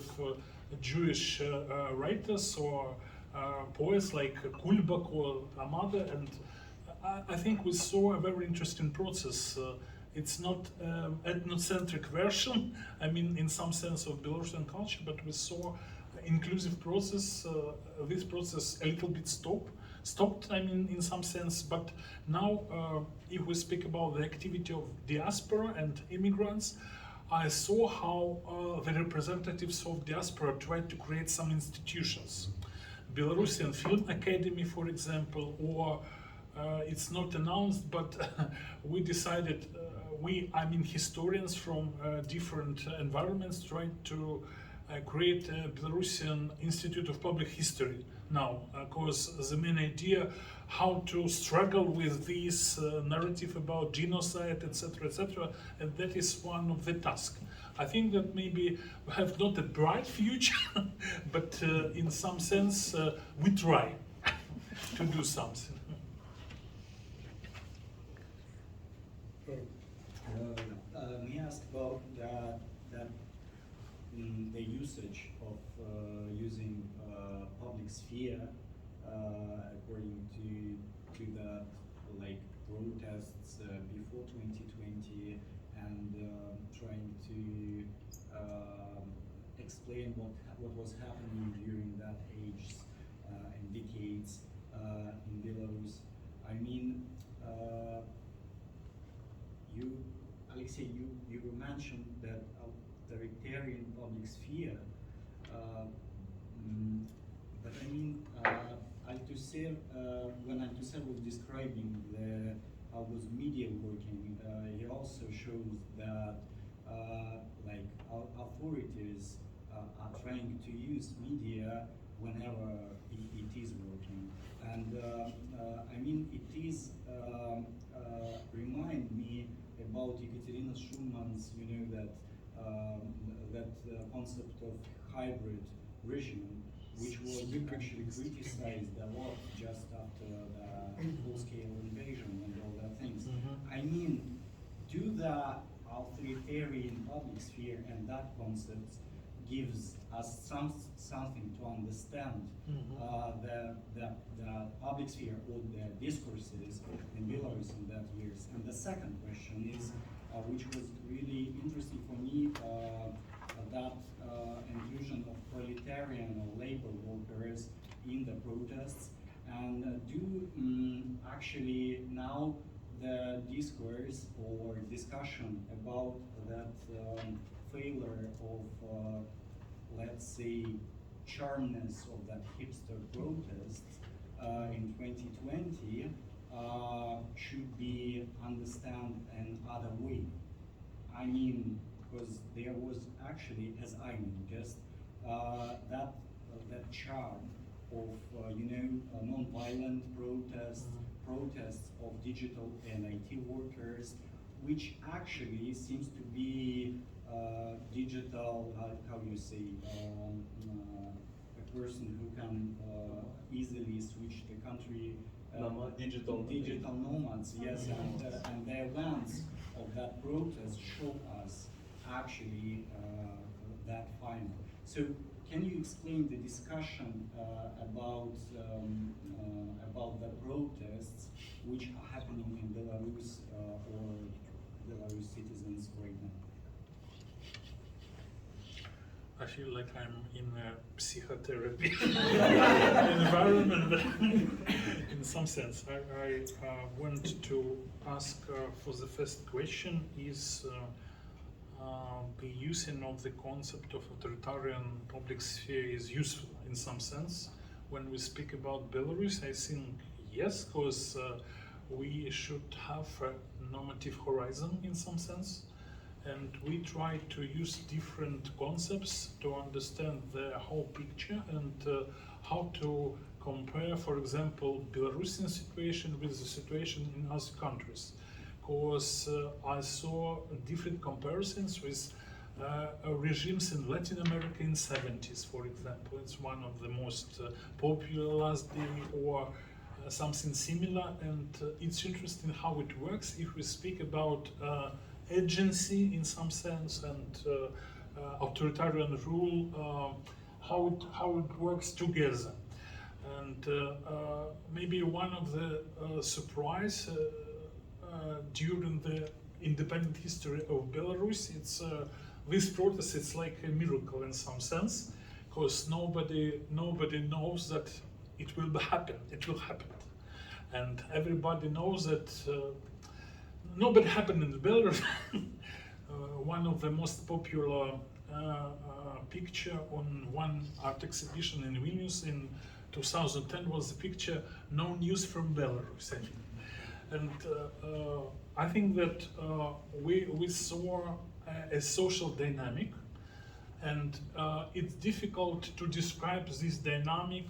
Jewish writers or poets like Kulbak or Amada, and I think we saw a very interesting process. It's not ethnocentric version, I mean, in some sense of Belarusian culture, but we saw inclusive process, this process a little bit stopped, I mean, in some sense, but now if we speak about the activity of diaspora and immigrants, I saw how the representatives of diaspora tried to create some institutions. Belarusian Film Academy, for example, or it's not announced, but we decided, historians from different environments tried to create a Belarusian Institute of Public History now, because the main idea how to struggle with this narrative about genocide, etc., and that is one of the tasks. I think that maybe we have not a bright future, but in some sense we try to do something. May I ask about the usage of using public sphere according to the protests before 2020 and trying to explain what was happening during that age and decades in Belarus. I mean, Aliaksei, you mentioned that authoritarian public sphere. But I mean, Althusser, when Althusser was describing how was media working, he also shows that like authorities are trying to use media whenever it is working. And I mean, it is remind me about Ekaterina Schumann's, that concept of hybrid regime, which was actually criticized a lot just after the full-scale invasion and all that things. I mean, do the authoritarian public sphere and that concept gives us something to understand the public sphere or the discourses in Belarus in that years. And the second question is, which was really interesting for me, that inclusion of proletarian or labor workers in the protests, and actually now the discourse or discussion about that failure of let's say charmness of that hipster protest in 2020 should be understood in other way. I mean, because there was actually, as I noticed, that charm of non-violent protests of digital and IT workers, which actually seems to be digital. How you say, a person who can easily switch the country. Digital nomads, yes, and the events of that protest show us actually that final. So, can you explain the discussion about the protests which are happening in Belarus or Belarus citizens right now? I feel like I'm in a psychotherapy environment, but in some sense, I want to ask for the first question is the using of the concept of authoritarian public sphere is useful in some sense. When we speak about Belarus, I think yes, because we should have a normative horizon in some sense. And we try to use different concepts to understand the whole picture and how to compare, for example, Belarusian situation with the situation in other countries. Because I saw different comparisons with regimes in Latin America in 70s, for example. It's one of the most popular last day or something similar. And it's interesting how it works if we speak about agency in some sense and authoritarian rule, how it works together. And maybe one of the surprise during the independent history of Belarus, it's this protest, it's like a miracle in some sense, because nobody knows that it will happen. It will happen, and everybody knows that. Nobody happened in Belarus. One of the most popular picture on one art exhibition in Vilnius in 2010 was the picture "No News from Belarus." And I think that we saw a social dynamic, and it's difficult to describe this dynamic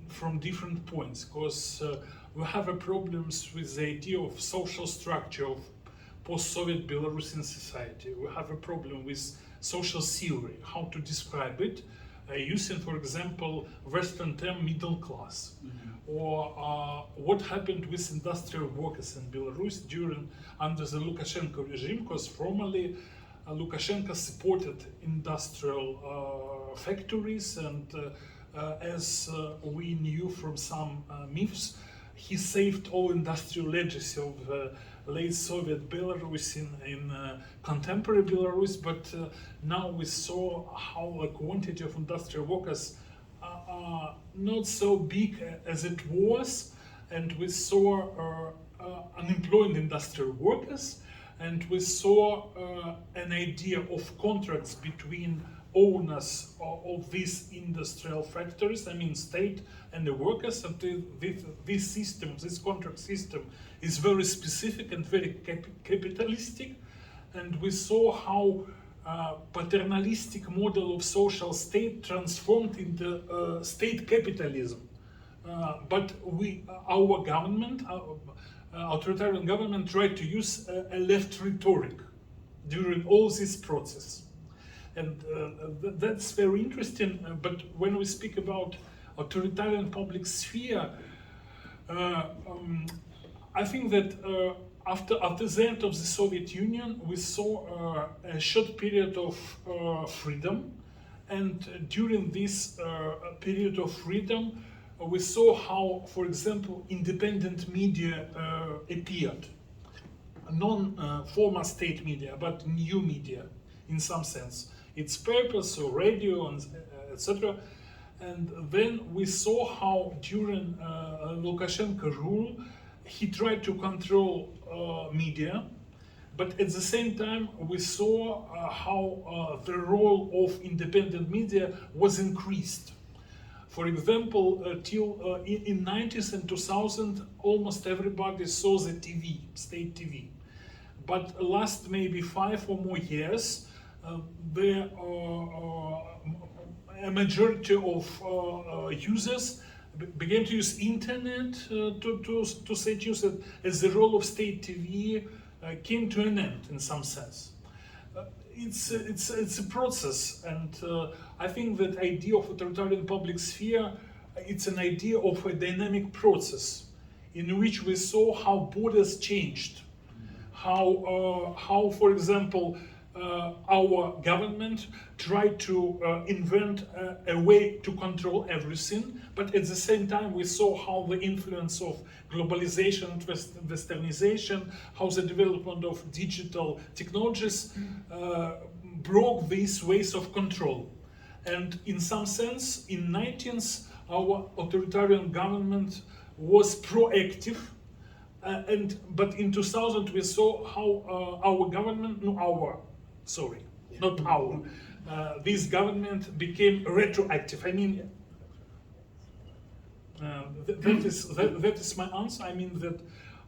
from different points, because we have problems with the idea of social structure of post-Soviet Belarusian society. We have a problem with social theory, how to describe it, using, for example, Western term middle class, or what happened with industrial workers in Belarus under the Lukashenko regime, because formally Lukashenko supported industrial factories, and as we knew from some myths, he saved all industrial legacy of late Soviet Belarus in contemporary Belarus, but now we saw how the quantity of industrial workers are not so big as it was, and we saw unemployed industrial workers, and we saw an idea of contracts between owners of these industrial factories, I mean state and the workers, and this system, this contract system is very specific and very capitalistic, and we saw how paternalistic model of social state transformed into state capitalism. But our government, authoritarian government, tried to use a left rhetoric during all this process. And that's very interesting, but when we speak about authoritarian public sphere, I think that after the end of the Soviet Union, we saw a short period of freedom, and during this period of freedom, we saw how, for example, independent media appeared. Non-former state media, but new media, in some sense. Its purpose, so radio, and etc. And then we saw how during Lukashenko rule, he tried to control media, but at the same time we saw how the role of independent media was increased. For example, till in 90s and 2000, almost everybody saw the TV, state TV. But last maybe 5 or more years, a majority of users began to use internet to set use as the role of state TV came to an end in some sense. It's a process, and I think that idea of authoritarian public sphere, it's an idea of a dynamic process in which we saw how borders changed, how for example, our government tried to invent a way to control everything, but at the same time we saw how the influence of globalization and westernization, how the development of digital technologies broke these ways of control. And in some sense, in 19th, our authoritarian government was proactive, but in 2000 we saw how our government, this government became retroactive. I mean, that is my answer. I mean that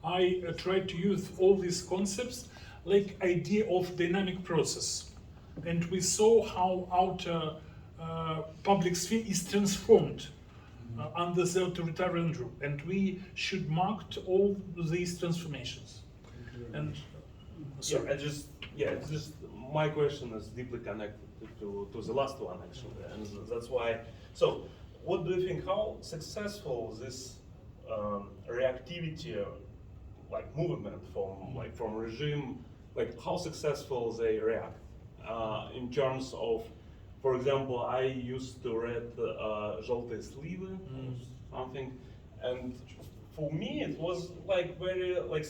I try to use all these concepts like idea of dynamic process, and we saw how outer public sphere is transformed under the authoritarian rule, and we should mark all these transformations. And my question is deeply connected to the last one actually, and that's why. So, what do you think? How successful this reactivity, like movement from regime, like how successful they react in terms of, for example, I used to read "Желтые сливы" or something, and for me it was like very like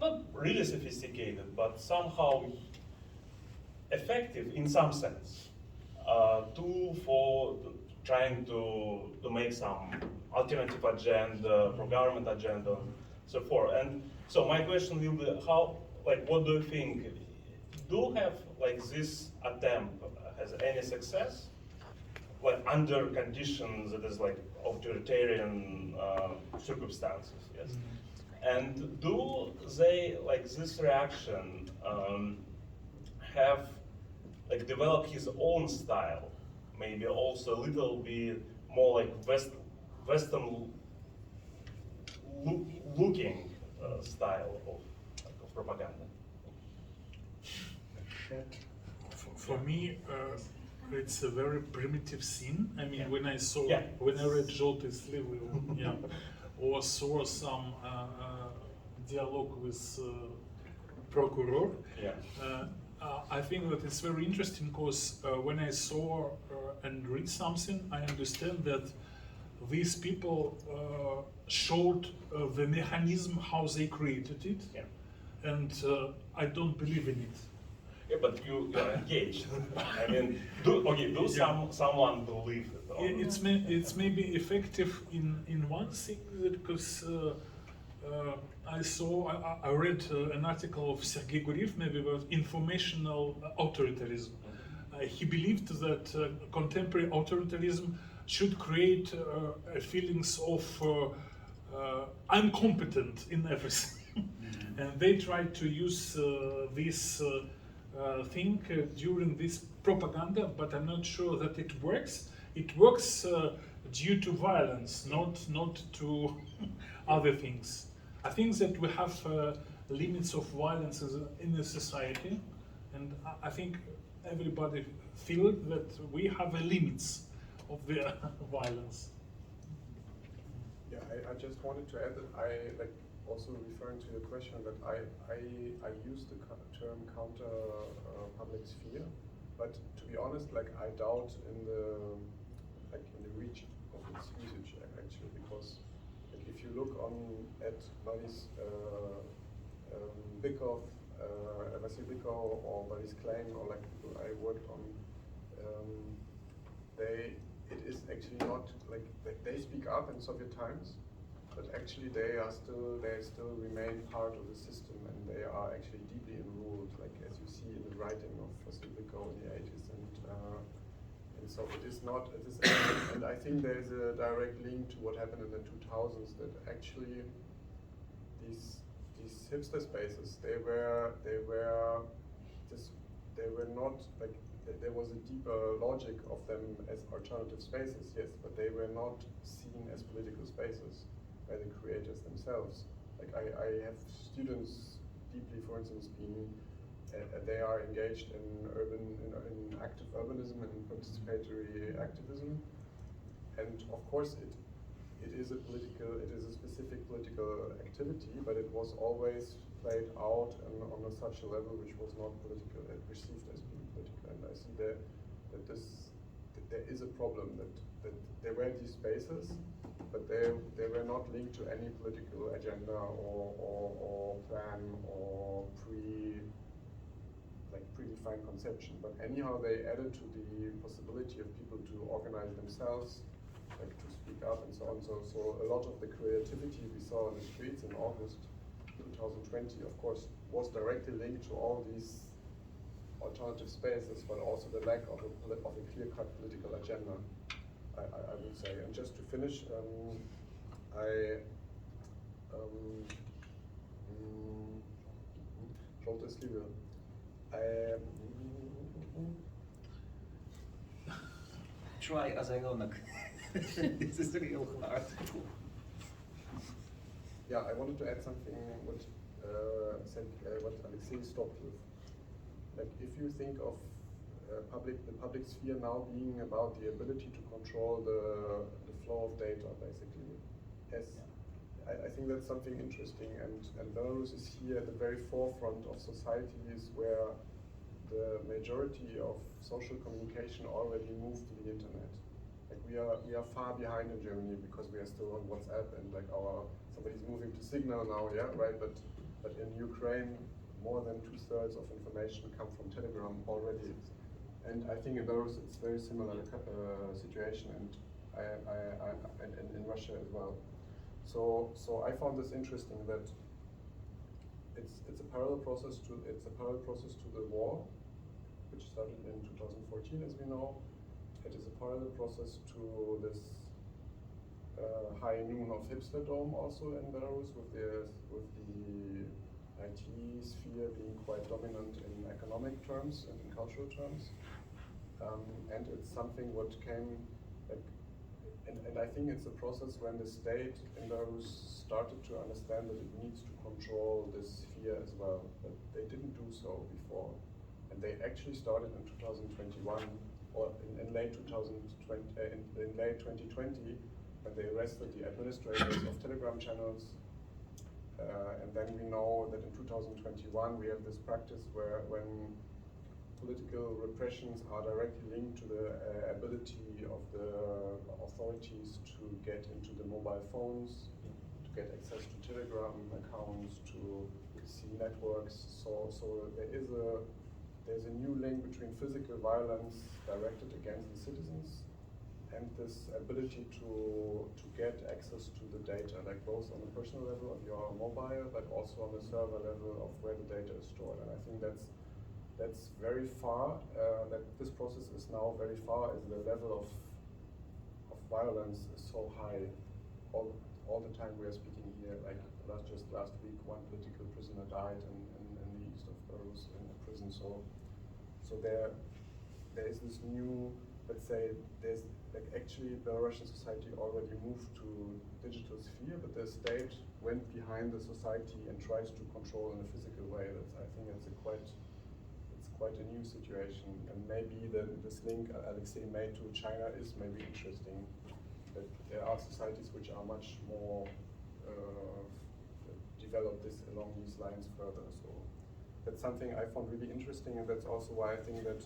not really sophisticated, but somehow effective in some sense, tool for trying to make some alternative agenda, pro-government agenda, and so forth. And so my question will be, what do you think? Do have like this attempt has any success, like under conditions that is like authoritarian circumstances? Yes. And do they like this reaction have like develop his own style, maybe also a little bit more like Western looking style of propaganda? For me, it's a very primitive scene. I mean, when I read "Желтые сливы", or saw some dialogue with procureur, I think that it's very interesting because when I saw and read something, I understand that these people showed the mechanism how they created it, and I don't believe in it. Yeah, but you are engaged. I mean, someone believe it? It's maybe effective in one thing, because I read an article of Sergei Guriev, maybe about informational authoritarianism. He believed that contemporary authoritarianism should create feelings of I'm competent in everything. And they tried to use this thing during this propaganda, but I'm not sure that it works. It works due to violence, not to other things. I think that we have limits of violence in the society, and I think everybody feels that we have limits of the violence. Yeah, I just wanted to add that I also referring to your question that I use the term counter public sphere, but to be honest, I doubt in the reach of its usage actually, because if you look at Boris Bykov, Vasil Bykov or Boris Klein, or people I worked on, it is actually not they speak up in Soviet times, but actually they still remain part of the system, and they are actually deeply enrolled, as you see in the writing of Vasil Bykov in the 80s, and so it is not. And I think there is a direct link to what happened in the 2000s, that actually these hipster spaces they were not there was a deeper logic of them as alternative spaces, yes, but they were not seen as political spaces by the creators themselves. I have students deeply, for instance, they are engaged in active urbanism and participatory activism, and of course it is a specific political activity, but it was always played out on such a level which was not political, perceived as being political. And I see that there is a problem that there were these spaces, but they were not linked to any political agenda or plan or predefined conception. But anyhow, they added to the possibility of people to organize themselves, to speak up and so on. So a lot of the creativity we saw in the streets in August 2020, of course, was directly linked to all these alternative spaces, but also the lack of a clear-cut political agenda, I would say. And just to finish, Try as ironic. This is real hard. Yeah, I wanted to add something what Aliaksei stopped with. If you think of the public sphere now being about the ability to control the flow of data, basically, I think that's something interesting, and Belarus is here at the very forefront of societies where the majority of social communication already moved to the internet. We are far behind in Germany because we are still on WhatsApp, and somebody's moving to Signal now, yeah, right? But in Ukraine, more than 2/3 of information come from Telegram already, and I think in Belarus it's very similar situation, and in Russia as well. So I found this interesting that it's a parallel process to the war, which started in 2014, as we know. It is a parallel process to this high noon of hipsterdom also in Belarus, with the IT sphere being quite dominant in economic terms and in cultural terms. And it's something what came, and I think it's a process when the state in Belarus started to understand that it needs to control this sphere as well, but they didn't do so before. And they actually started in 2021, or in late 2020, when they arrested the administrators of Telegram channels. And then we know that in 2021 we have this practice when political repressions are directly linked to the ability of the authorities to get into the mobile phones, to get access to Telegram accounts, to see networks. So there's a new link between physical violence directed against the citizens this ability to get access to the data, like both on a personal level on your mobile, but also on the server level of where the data is stored. And I think that's very far. That this process is now very far, as the level of violence is so high. All the time we are speaking here, like just last week, one political prisoner died in the east of Belarus in a prison. So there is this new, let's say, there's like actually Belarusian society already moved to digital sphere, but the state went behind the society and tries to control in a physical way. I think it's quite a new situation, and maybe this link Aliaksei made to China is maybe interesting. That there are societies which are much more developed this along these lines further. So that's something I found really interesting, and that's also why I think that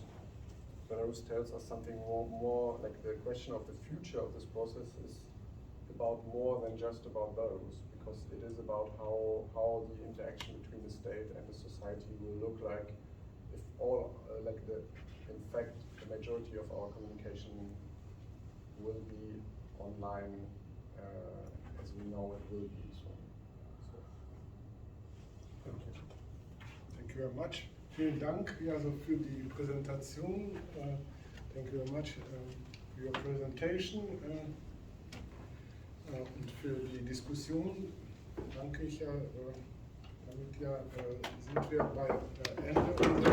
Belarus tells us something more like the question of the future of this process is about more than just about Belarus, because it is about how the interaction between the state and the society will look like if all in fact the majority of our communication will be online, as we know it will be. So. Thank you very much. Vielen Dank also für die Präsentation. Thank you very much for your presentation und für die Diskussion. Danke ich ja. Damit sind wir bei Ende